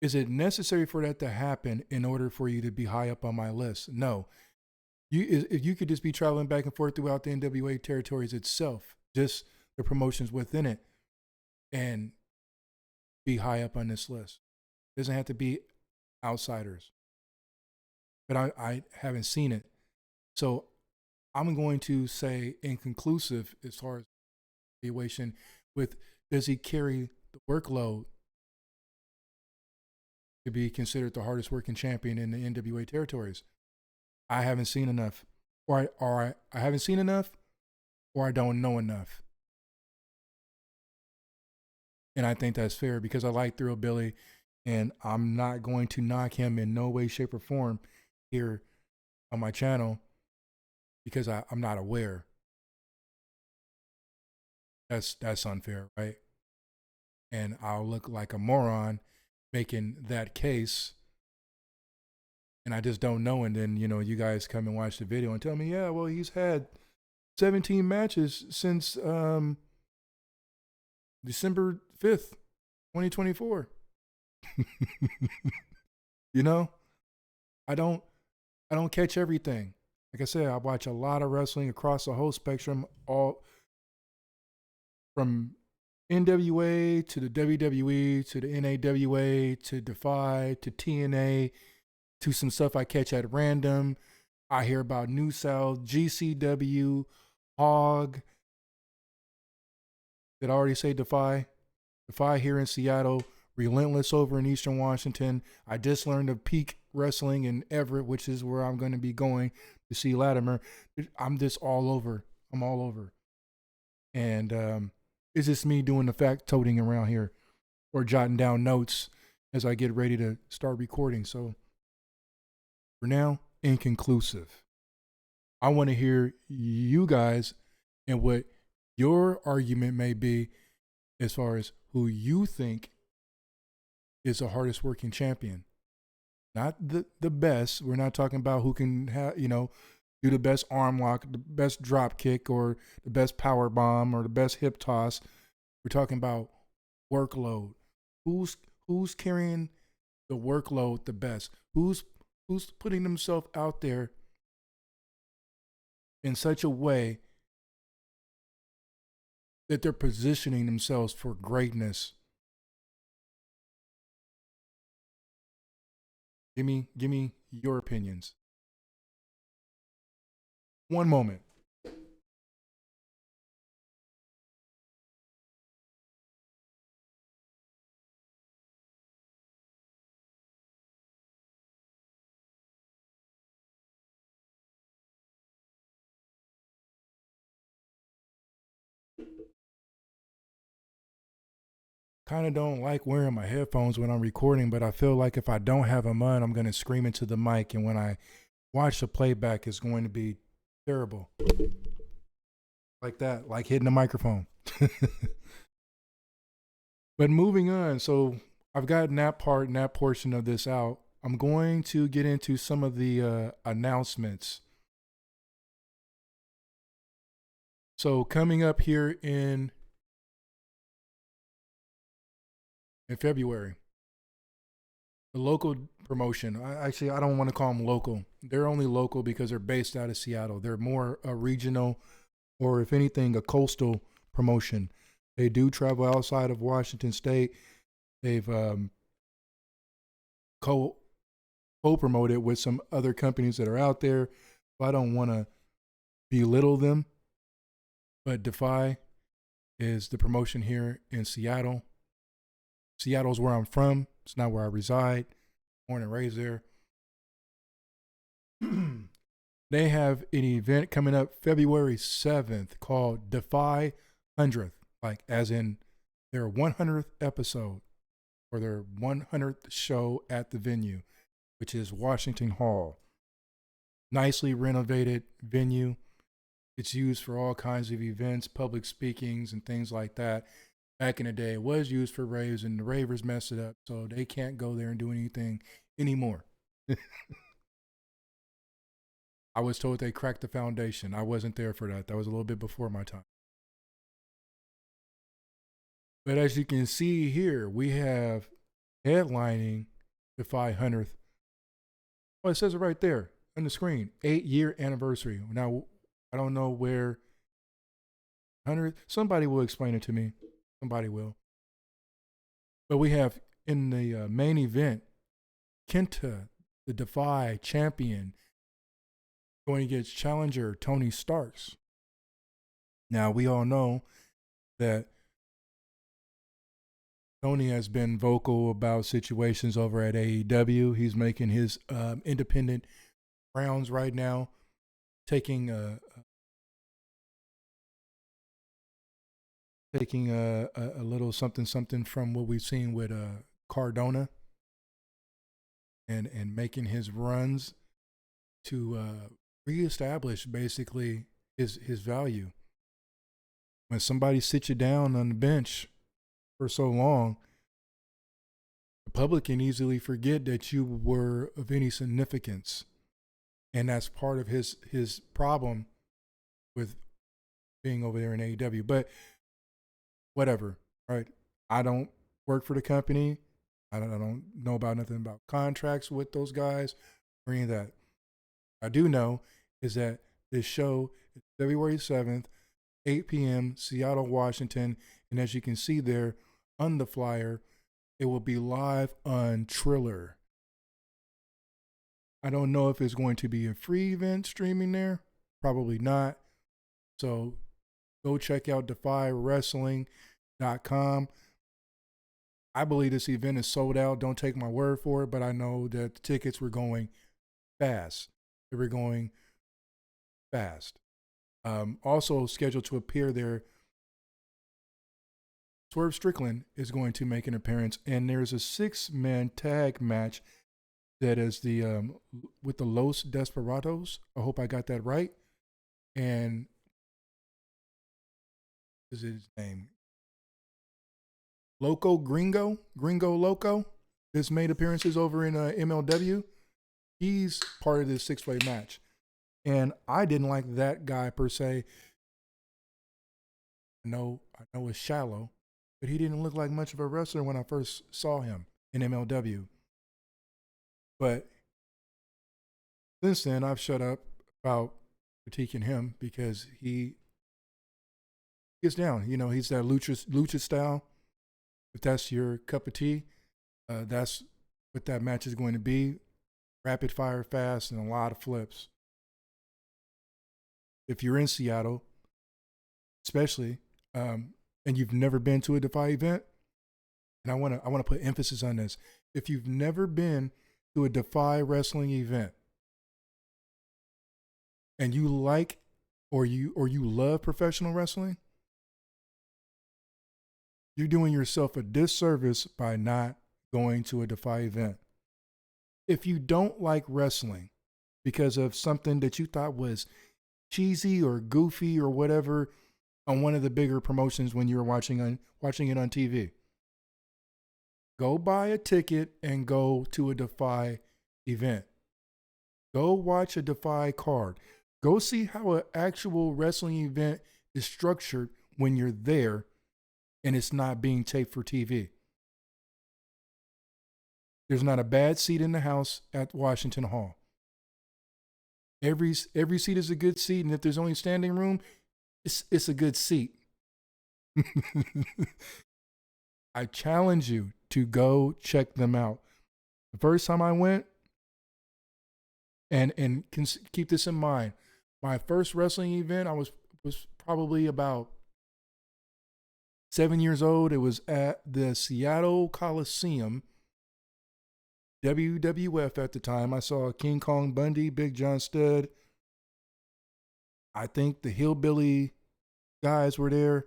Is it necessary for that to happen in order for you to be high up on my list? No. If you could just be traveling back and forth throughout the NWA territories itself, just the promotions within it, and be high up on this list. It doesn't have to be outsiders. But I haven't seen it. So I'm going to say inconclusive as far as evaluation with does he carry the workload to be considered the hardest working champion in the NWA territories? I haven't seen enough, I haven't seen enough, or I don't know enough. And I think that's fair because I like Thrill Billy, and I'm not going to knock him in no way, shape, or form here on my channel because I'm not aware. That's unfair, right? And I'll look like a moron making that case, and I just don't know. And then you guys come and watch the video and tell me, yeah, well, he's had 17 matches since December 5th, 2024. you know, I don't I don't catch everything. Like I said, I watch a lot of wrestling across the whole spectrum, all from NWA to the WWE to the NAWA to Defy to TNA to some stuff I catch at random. I hear about New South, GCW, Hog. Did I already say Defy? Defy here in Seattle, Relentless over in Eastern Washington. I just learned of Peak Wrestling in Everett, which is where I'm going to be going to see Latimer. I'm just all over. I'm all over. And it's just me doing the fact toting around here or jotting down notes as I get ready to start recording. So for now, inconclusive. I want to hear you guys and what your argument may be as far as who you think is the hardest working champion. Not the best. We're not talking about who can do the best arm lock, the best drop kick, or the best power bomb, or the best hip toss. We're talking about workload. Who's carrying the workload the best? Who's putting themselves out there in such a way that they're positioning themselves for greatness? Give me your opinions. One moment. Kind of don't like wearing my headphones when I'm recording, but I feel like if I don't have them on, I'm going to scream into the mic. And when I watch the playback, it's going to be terrible. Like that, like hitting the microphone. But moving on. So I've gotten that part and that portion of this out. I'm going to get into some of the announcements. So coming up here in February, the local promotion. I don't want to call them local. They're only local because they're based out of Seattle. They're more a regional, or if anything, a coastal promotion. They do travel outside of Washington State. They've co-promoted with some other companies that are out there. So I don't want to belittle them, but Defy is the promotion here in Seattle. Seattle's where I'm from. It's not where I reside. Born and raised there. They have an event coming up February 7th called Defy 100th, like as in their 100th episode or their 100th show at the venue, which is Washington Hall. Nicely renovated venue. It's used for all kinds of events, public speakings, and things like that. Back in the day, it was used for raves, and the ravers messed it up, so they can't go there and do anything anymore. I was told they cracked the foundation. I wasn't there for that. That was a little bit before my time. But as you can see here, we have headlining the 500th. Oh, it says it right there on the screen. 8-year anniversary. Now, I don't know where 100. Somebody will explain it to me. Somebody will. But we have in the main event, Kenta, the Defy champion, going against challenger Tony Starks. Now, we all know that Tony has been vocal about situations over at AEW. He's making his independent rounds right now, taking a little something from what we've seen with Cardona, and making his runs to reestablish basically his value. When somebody sits you down on the bench for so long, the public can easily forget that you were of any significance, and that's part of his problem with being over there in AEW. But whatever, right? I don't work for the company. I don't know about nothing about contracts with those guys or any of that. I do know is that this show is February 7th, 8 p.m., Seattle, Washington. And as you can see there on the flyer, it will be live on Triller. I don't know if it's going to be a free event streaming there. Probably not. So go check out defywrestling.com. I believe this event is sold out. Don't take my word for it, but I know that the tickets were going fast. They were going fast. Also scheduled to appear there, Swerve Strickland is going to make an appearance, and there's a 6-man tag match that is the with the Los Desperados. I hope I got that right. And is his name Loco Gringo Loco has made appearances over in MLW. He's part of this 6-way match, and I didn't like that guy per se. I know it's shallow, but he didn't look like much of a wrestler when I first saw him in MLW. But since then, I've shut up about critiquing him because he gets down. You know, he's that lucha style. If that's your cup of tea, that's what that match is going to be. Rapid fire, fast, and a lot of flips. If you're in Seattle, especially, and you've never been to a Defy event, and I want to put emphasis on this. If you've never been to a Defy wrestling event, and you like or you love professional wrestling, you're doing yourself a disservice by not going to a Defy event. If you don't like wrestling because of something that you thought was cheesy or goofy or whatever on one of the bigger promotions when you were watching it on TV, go buy a ticket and go to a Defy event. Go watch a Defy card. Go see how an actual wrestling event is structured when you're there and it's not being taped for TV. There's not a bad seat in the house at Washington Hall. Every seat is a good seat, and if there's only standing room, it's a good seat. I challenge you to go check them out. The first time I went, and keep this in mind, my first wrestling event, I was probably about 7 years old. It was at the Seattle Coliseum, WWF at the time. I saw King Kong Bundy, Big John Studd. I think the Hillbilly guys were there.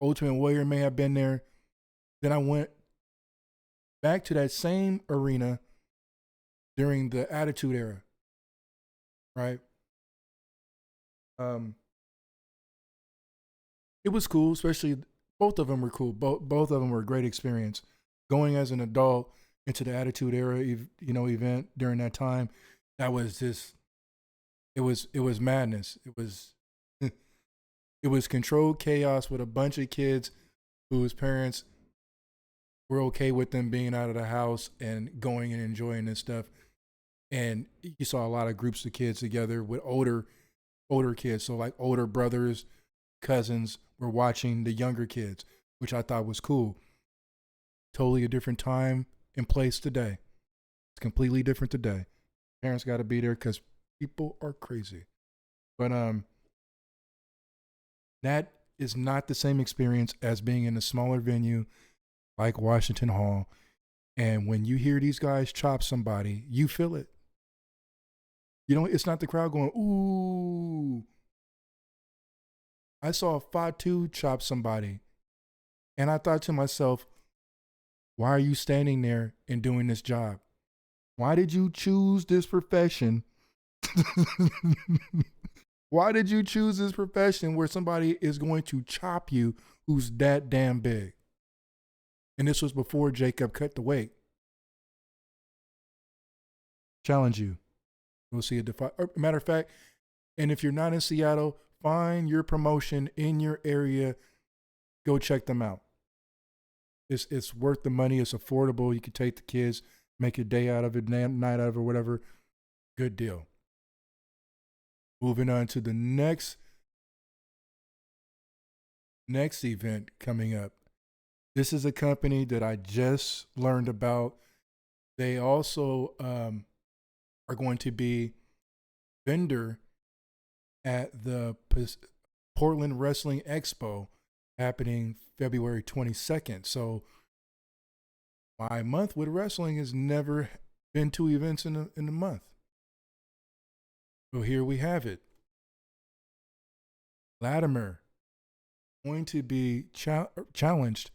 Ultimate Warrior may have been there. Then I went back to that same arena during the Attitude Era, right? It was cool, especially both of them were cool. Both of them were a great experience. Going as an adult into the Attitude Era, event during that time, that was just, it was madness. It was controlled chaos with a bunch of kids whose parents were okay with them being out of the house and going and enjoying this stuff. And you saw a lot of groups of kids together with older kids. So like older brothers, cousins were watching the younger kids, which I thought was cool. Totally a different time and place today. It's completely different today. Parents got to be there because People are crazy. But that is not the same experience as being in a smaller venue like Washington Hall. And when you hear these guys chop somebody, you feel it. You know, it's not the crowd going, ooh. I saw Fatu chop somebody, and I thought to myself, why are you standing there and doing this job? Why did you choose this profession? Why did you choose this profession where somebody is going to chop you who's that damn big? And this was before Jacob cut the weight. Challenge you. We'll see a matter of fact, and if you're not in Seattle, find your promotion in your area. Go check them out. It's worth the money. It's affordable. You can take the kids, make a day out of it, night out of it, or whatever. Good deal. Moving on to the next event coming up. This is a company that I just learned about. They also are going to be vendor at the Portland Wrestling Expo happening February 22nd. So my month with wrestling has never been 2 events in a month. So here we have it. Latimer going to be challenged.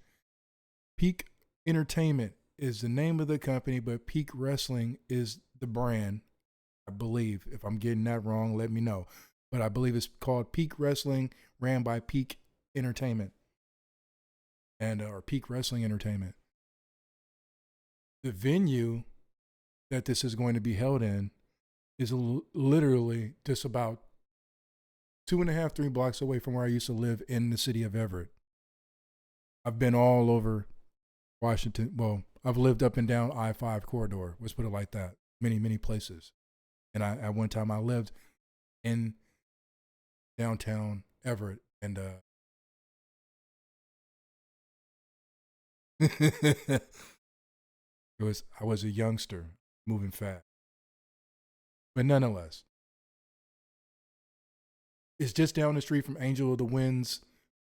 Peak Entertainment is the name of the company, but Peak Wrestling is the brand. I believe. If I'm getting that wrong, let me know. But I believe it's called Peak Wrestling, ran by Peak Entertainment or Peak Wrestling Entertainment. The venue that this is going to be held in is literally just about 2.5, 3 blocks away from where I used to live in the city of Everett. I've been all over Washington. Well, I've lived up and down I-5 corridor. Let's put it like that. Many, many places. And at one time I lived in downtown Everett, and I was a youngster moving fast. But nonetheless, it's just down the street from Angel of the Winds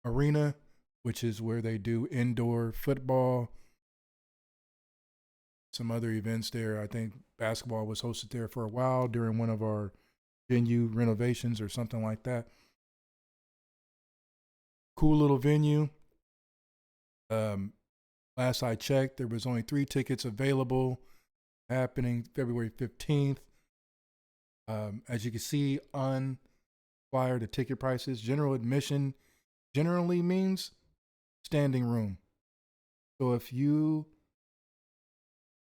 Arena, which is where they do indoor football, some other events there. I think basketball was hosted there for a while during one of our venue renovations or something like that. Cool little venue. Last I checked, there was only 3 tickets available, happening February 15th. As you can see on flyer, the ticket prices, general admission generally means standing room. So if you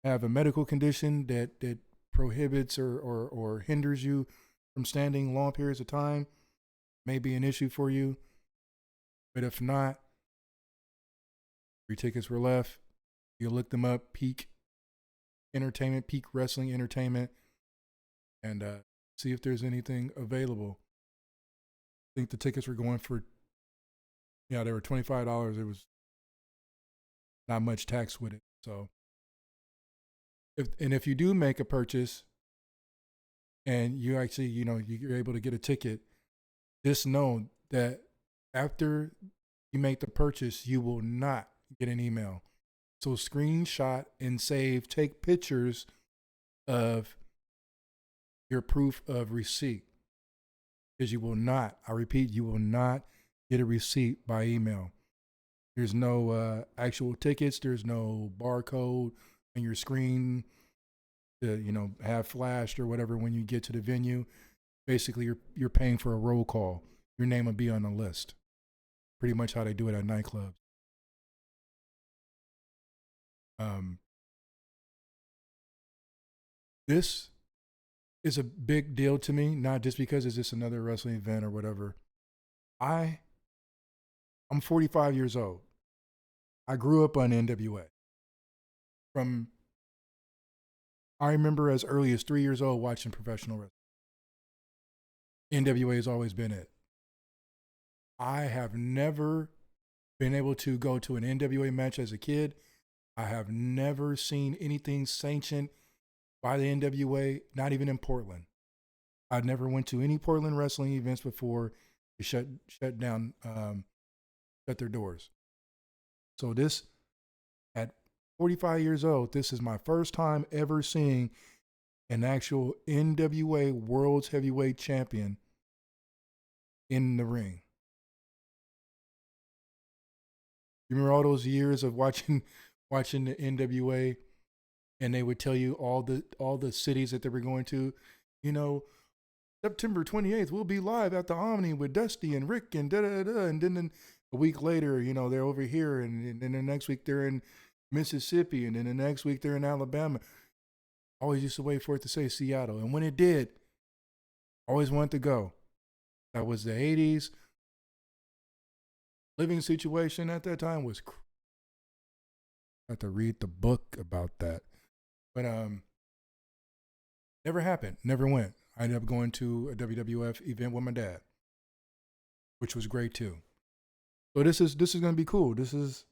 have a medical condition that prohibits or hinders you from standing long periods of time, may be an issue for you. But if not, 3 tickets were left. You look them up, Peak Entertainment, Peak Wrestling Entertainment, and see if there's anything available. I think the tickets were going for, they were $25. It was not much tax with it. So, if you do make a purchase and you actually, you're able to get a ticket, just know that after you make the purchase, you will not get an email. So screenshot and save, take pictures of your proof of receipt, because you will not, I repeat, you will not get a receipt by email. There's no actual tickets. There's no barcode on your screen to, have flashed or whatever when you get to the venue. Basically, you're paying for a roll call. Your name will be on the list. Pretty much how they do it at nightclubs. This is a big deal to me, not just because it's just another wrestling event or whatever. I'm 45 years old. I grew up on NWA. I remember as early as 3 years old watching professional wrestling. NWA has always been it. I have never been able to go to an NWA match as a kid. I have never seen anything sanctioned by the NWA, not even in Portland. I never went to any Portland wrestling events before they shut down, shut their doors. So this, at 45 years old, this is my first time ever seeing an actual NWA World's Heavyweight Champion in the ring. You remember all those years of watching the NWA, and they would tell you all the cities that they were going to. You know, September 28th, we'll be live at the Omni with Dusty and Rick and da da da. And then a week later, they're over here, and then the next week they're in Mississippi, and then the next week they're in Alabama. Always used to wait for it to say Seattle, and when it did, always wanted to go. That was the 80s. Living situation at that time was. I had to read the book about that, but never happened. Never went. I ended up going to a WWF event with my dad, which was great too. So this is gonna be cool. This is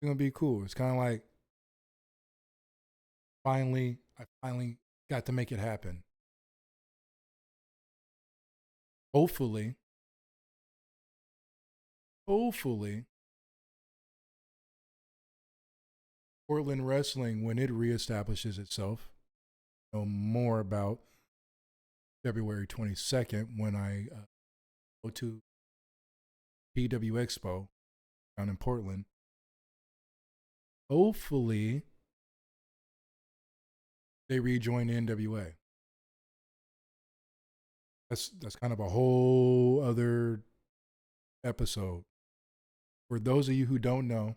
gonna be cool. It's kind of like I finally got to make it happen. Hopefully, Portland wrestling, when it reestablishes itself, know more about February 22nd when I go to PW Expo down in Portland. Hopefully, they rejoin the NWA. That's kind of a whole other episode. For those of you who don't know,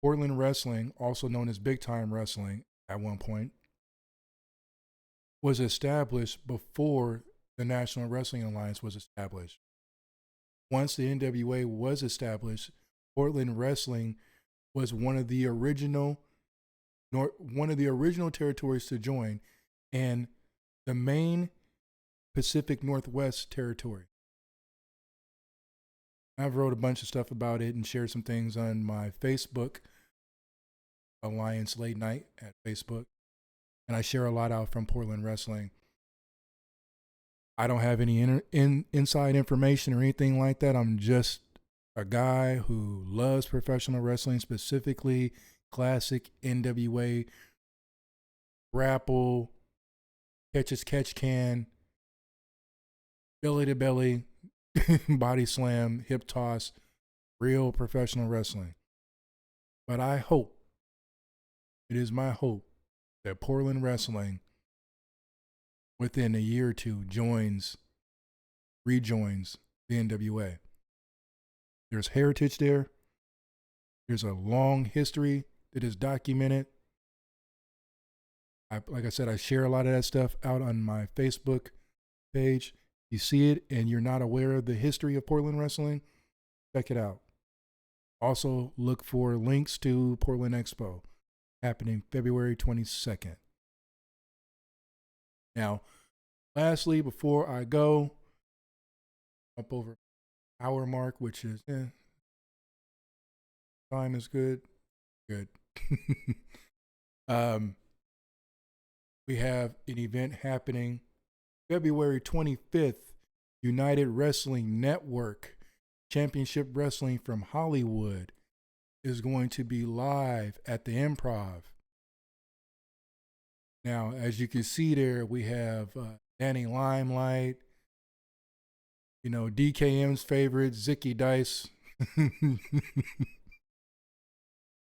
Portland wrestling, also known as big time wrestling at one point, was established before the National Wrestling Alliance was established. Once the NWA was established, Portland wrestling was one of the original territories to join, and the main Pacific Northwest territory. I've wrote a bunch of stuff about it and shared some things on my Facebook, Alliance Late Night at Facebook, and I share a lot out from Portland wrestling. I don't have any inside information or anything like that. I'm just a guy who loves professional wrestling, specifically classic NWA, grapple, catch can, belly to belly, body slam, hip toss, real professional wrestling. But I hope, it is my hope, that Portland wrestling within a year or two rejoins the NWA. There's heritage there. There's a long history that is documented. Like I said, I share a lot of that stuff out on my Facebook page. You see it and you're not aware of the history of Portland wrestling, check it out. Also, look for links to Portland Expo happening February 22nd. Now, lastly, before I go, up over hour mark, which is time is good. We have an event happening February 25th. United Wrestling Network Championship Wrestling from Hollywood is going to be live at the Improv. Now, as you can see there, we have Danny Limelight, DKM's favorite, Zicky Dice.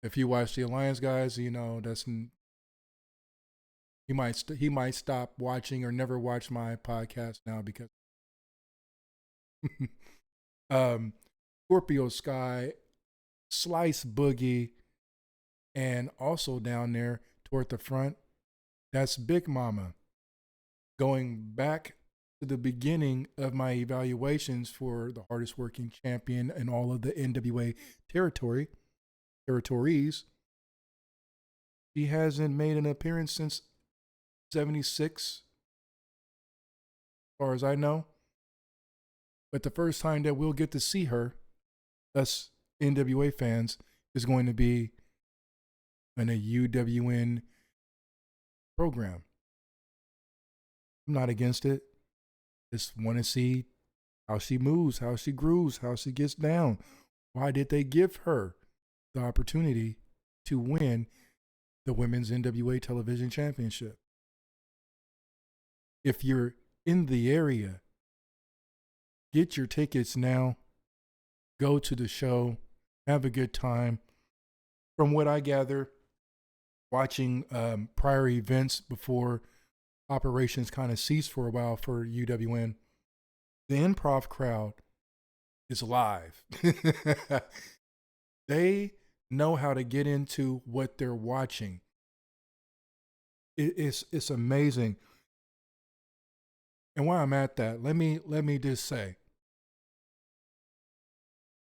If you watch the Alliance guys, that's he might stop watching or never watch my podcast now because Scorpio Sky, Slice Boogie, and also down there toward the front, that's Big Mama. Going back to the beginning of my evaluations for the hardest working champion in all of the NWA territories, she hasn't made an appearance since 76, as far as I know. But the first time that we'll get to see her, us NWA fans, is going to be in a UWN program. I'm not against it. Just want to see how she moves, how she grooves, how she gets down. Why did they give her the opportunity to win the Women's NWA Television Championship? If you're in the area, get your tickets now. Go to the show. Have a good time. From what I gather, watching prior events before operations kind of ceased for a while for UWN, the improv crowd is live. They know how to get into what they're watching. It's amazing. And while I'm at that, let me just say,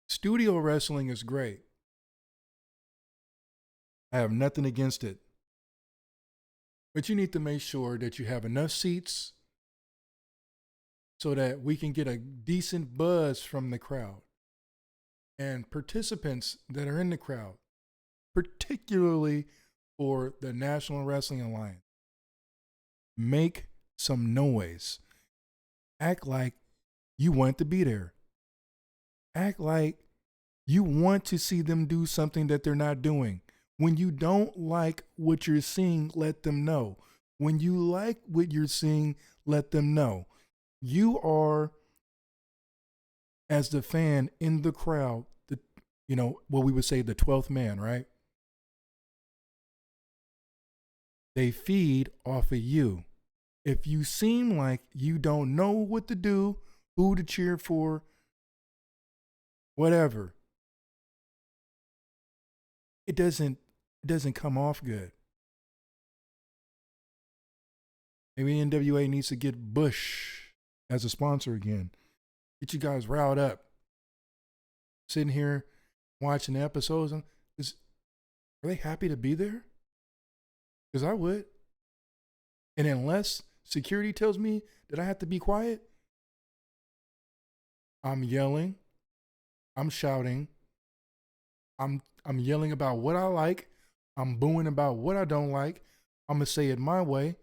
studio wrestling is great. I have nothing against it. But you need to make sure that you have enough seats so that we can get a decent buzz from the crowd and participants that are in the crowd, particularly for the National Wrestling Alliance. Make some noise. Act like you want to be there. Act like you want to see them do something that they're not doing. When you don't like what you're seeing, let them know. When you like what you're seeing, let them know. You are, as the fan in the crowd, what we would say the 12th man, right? They feed off of you. If you seem like you don't know what to do, who to cheer for, whatever, it doesn't come off good. Maybe NWA needs to get Bush as a sponsor again. Get you guys riled up. Sitting here watching the episodes, are they happy to be there? Because I would. And unless security tells me that I have to be quiet, I'm yelling, I'm shouting, I'm yelling about what I like, I'm booing about what I don't like. I'm gonna say it my way,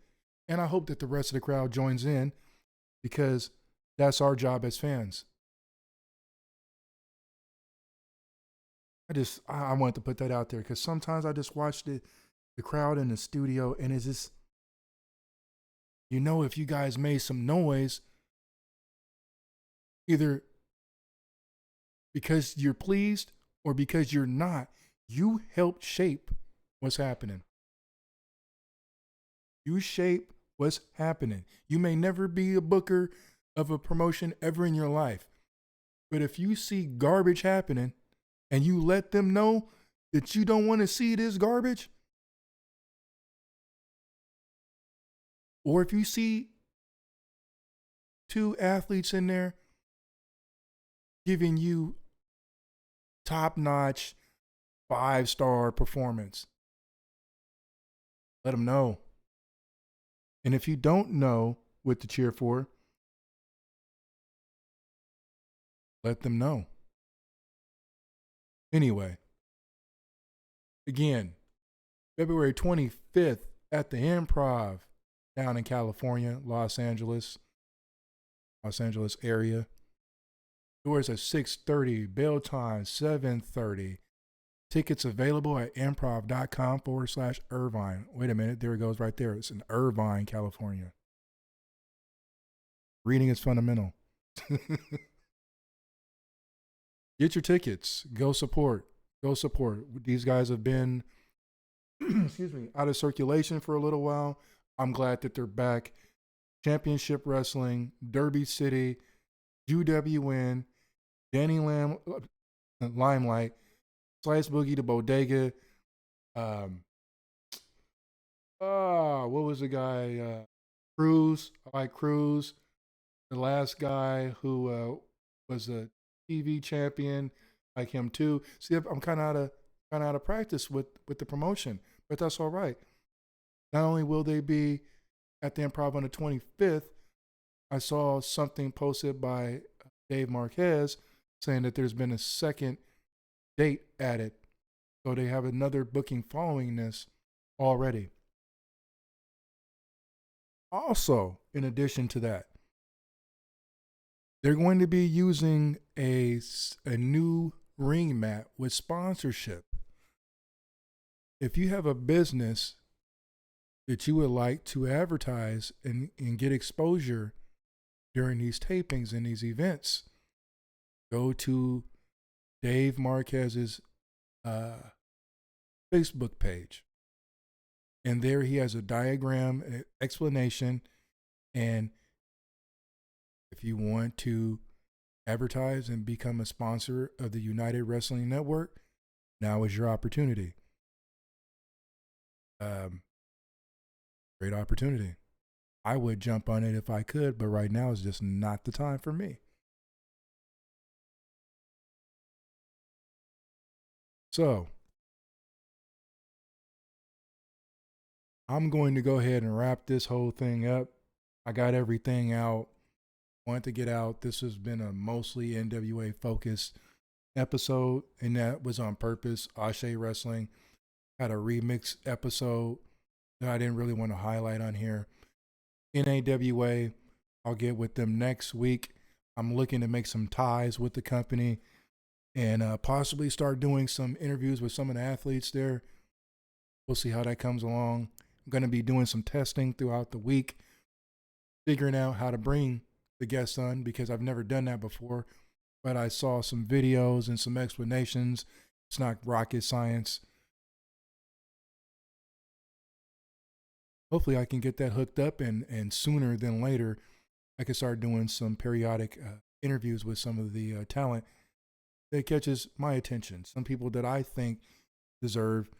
and I hope that the rest of the crowd joins in, because that's our job as fans. I wanted to put that out there because sometimes I just watch the crowd in the studio, and it's just, if you guys made some noise, either because you're pleased or because you're not, you helped shape what's happening. You shape what's happening. You may never be a booker of a promotion ever in your life, but if you see garbage happening and you let them know that you don't want to see this garbage, or if you see two athletes in there giving you top-notch 5-star performance, let them know. And if you don't know what to cheer for, let them know. Anyway, again, February 25th at the Improv down in California, Los Angeles area. Doors at 6:30, bell time 7:30. Tickets available at improv.com/Irvine. Wait a minute, there it goes right there. It's in Irvine, California. Reading is fundamental. Get your tickets. Go support. Go support. These guys have been, excuse me, out of circulation for a little while. I'm glad that they're back. Championship Wrestling, Derby City, UWN, Danny Limelight, Slice Boogie the Bodega. What was the guy? Cruz. I like Cruz. The last guy who was a TV champion, like him too. See, I'm kind of out of practice with the promotion, but that's all right. Not only will they be at the Improv on the 25th, I saw something posted by Dave Marquez saying that there's been a second date added. So they have another booking following this already. Also, in addition to that, they're going to be using a new ring mat with sponsorship. If you have a business that you would like to advertise and get exposure during these tapings and these events, go to Dave Marquez's Facebook page. And there he has a diagram, an explanation, and if you want to advertise and become a sponsor of the United Wrestling Network, now is your opportunity. Great opportunity. I would jump on it if I could, but right now is just not the time for me. So I'm going to go ahead and wrap this whole thing up. I got everything out. Wanted to get out. This has been a mostly NWA focused episode, and that was on purpose. Ashe Wrestling had a remix episode that I didn't really want to highlight on here. NAWA, I'll get with them next week. I'm looking to make some ties with the company and possibly start doing some interviews with some of the athletes there. We'll see how that comes along. I'm going to be doing some testing throughout the week, figuring out how to bring the guests on because I've never done that before. But I saw some videos and some explanations. It's not rocket science. Hopefully I can get that hooked up and sooner than later, I can start doing some periodic interviews with some of the talent that catches my attention. Some people that I think deserve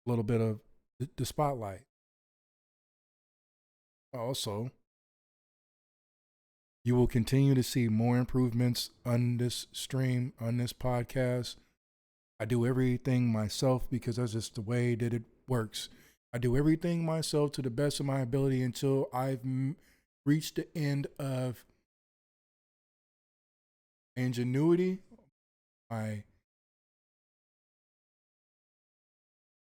a little bit of the spotlight. Also, you will continue to see more improvements on this stream, on this podcast. I do everything myself because that's just the way that it works. I do everything myself to the best of my ability until I've reached the end of ingenuity, my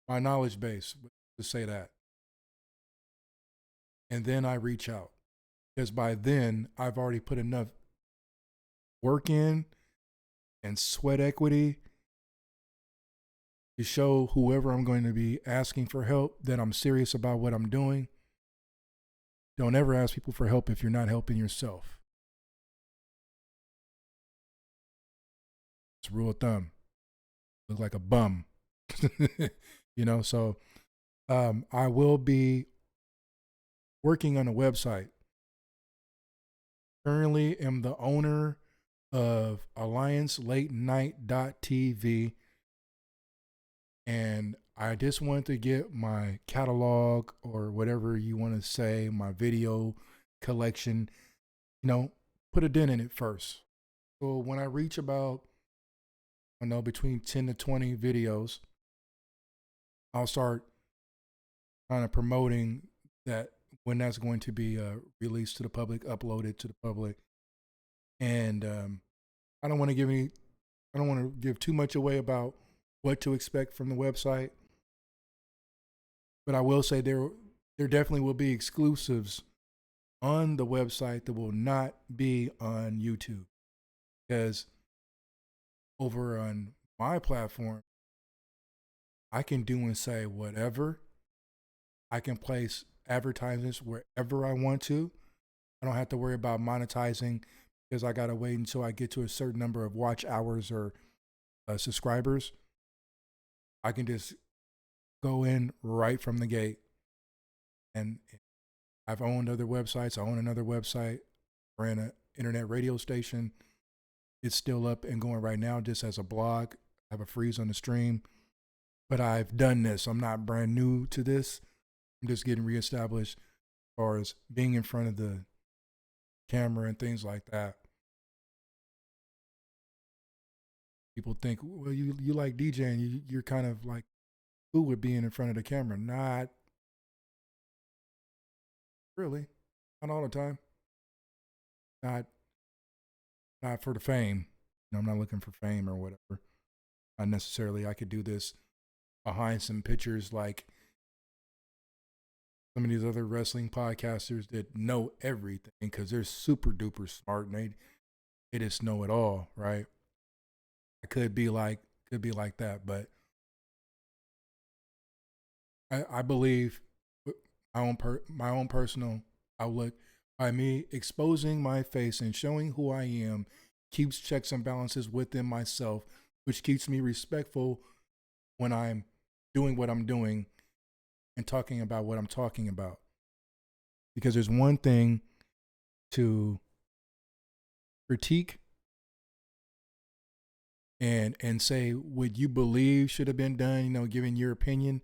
knowledge base, to say that. And then I reach out. Because by then, I've already put enough work in and sweat equity to show whoever I'm going to be asking for help that I'm serious about what I'm doing. Don't ever ask people for help if you're not helping yourself. It's a rule of thumb. Look like a bum. So I will be working on a website. Currently am the owner of AllianceLateNight.tv, and I just wanted to get my catalog, or whatever you want to say, my video collection, put a dent in it first. So when I reach about, between 10 to 20 videos, I'll start kind of promoting that when that's going to be released to the public, uploaded to the public. And I don't want to give too much away about what to expect from the website. But I will say there definitely will be exclusives on the website that will not be on YouTube. Because over on my platform, I can do and say whatever. I can place advertisements wherever I want to. I don't have to worry about monetizing because I got to wait until I get to a certain number of watch hours or subscribers. I can just go in right from the gate. And I've owned other websites. I own another website. Ran an internet radio station. It's still up and going right now just as a blog. I have a freeze on the stream. But I've done this. I'm not brand new to this. I'm just getting reestablished as far as being in front of the camera and things like that. People think, well, you like DJing. You're kind of like cool with being in front of the camera. Not really. Not all the time. Not for the fame. I'm not looking for fame or whatever. Not necessarily. I could do this behind some pictures like some of these other wrestling podcasters that know everything because they're super duper smart and they just know it all, right? I could be like that, but I believe my own personal outlook by me exposing my face and showing who I am keeps checks and balances within myself, which keeps me respectful when I'm doing what I'm doing and talking about what I'm talking about. Because there's one thing to critique and say what you believe should have been done, you know, giving your opinion.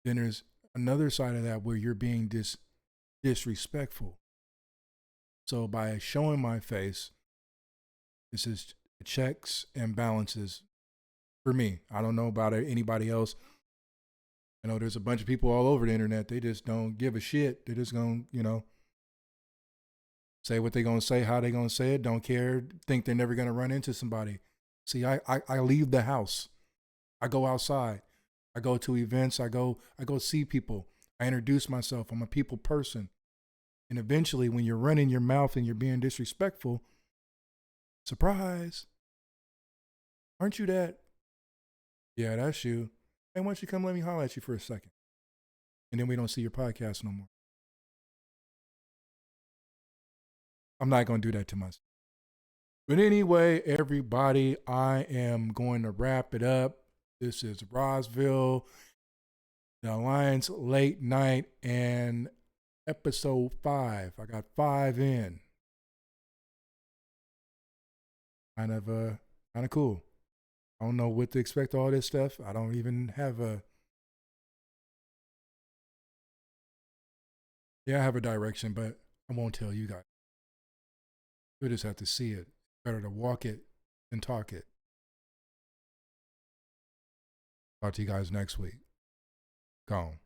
Then there's another side of that where you're being disrespectful. So by showing my face, this is checks and balances for me. I don't know about anybody else. I know there's a bunch of people all over the internet. They just don't give a shit. They're just gonna, you know, say what they're gonna say, how they're gonna say it. Don't care. Think they're never gonna run into somebody. See, I leave the house. I go outside. I go to events. I go see people. I introduce myself. I'm a people person. And eventually, when you're running your mouth and you're being disrespectful, surprise, aren't you that? Yeah, that's you. Hey, why don't you come let me holler at you for a second? And then we don't see your podcast no more. I'm not going to do that to myself. But anyway, everybody, I am going to wrap it up. This is Rosville, the Alliance Late Night, and episode 5. I got 5 in. Kind of cool. I don't know what to expect all this stuff. I don't even have a I have a direction, but I won't tell you guys. You just have to see it. Better to walk it than talk it. Talk to you guys next week. Gone.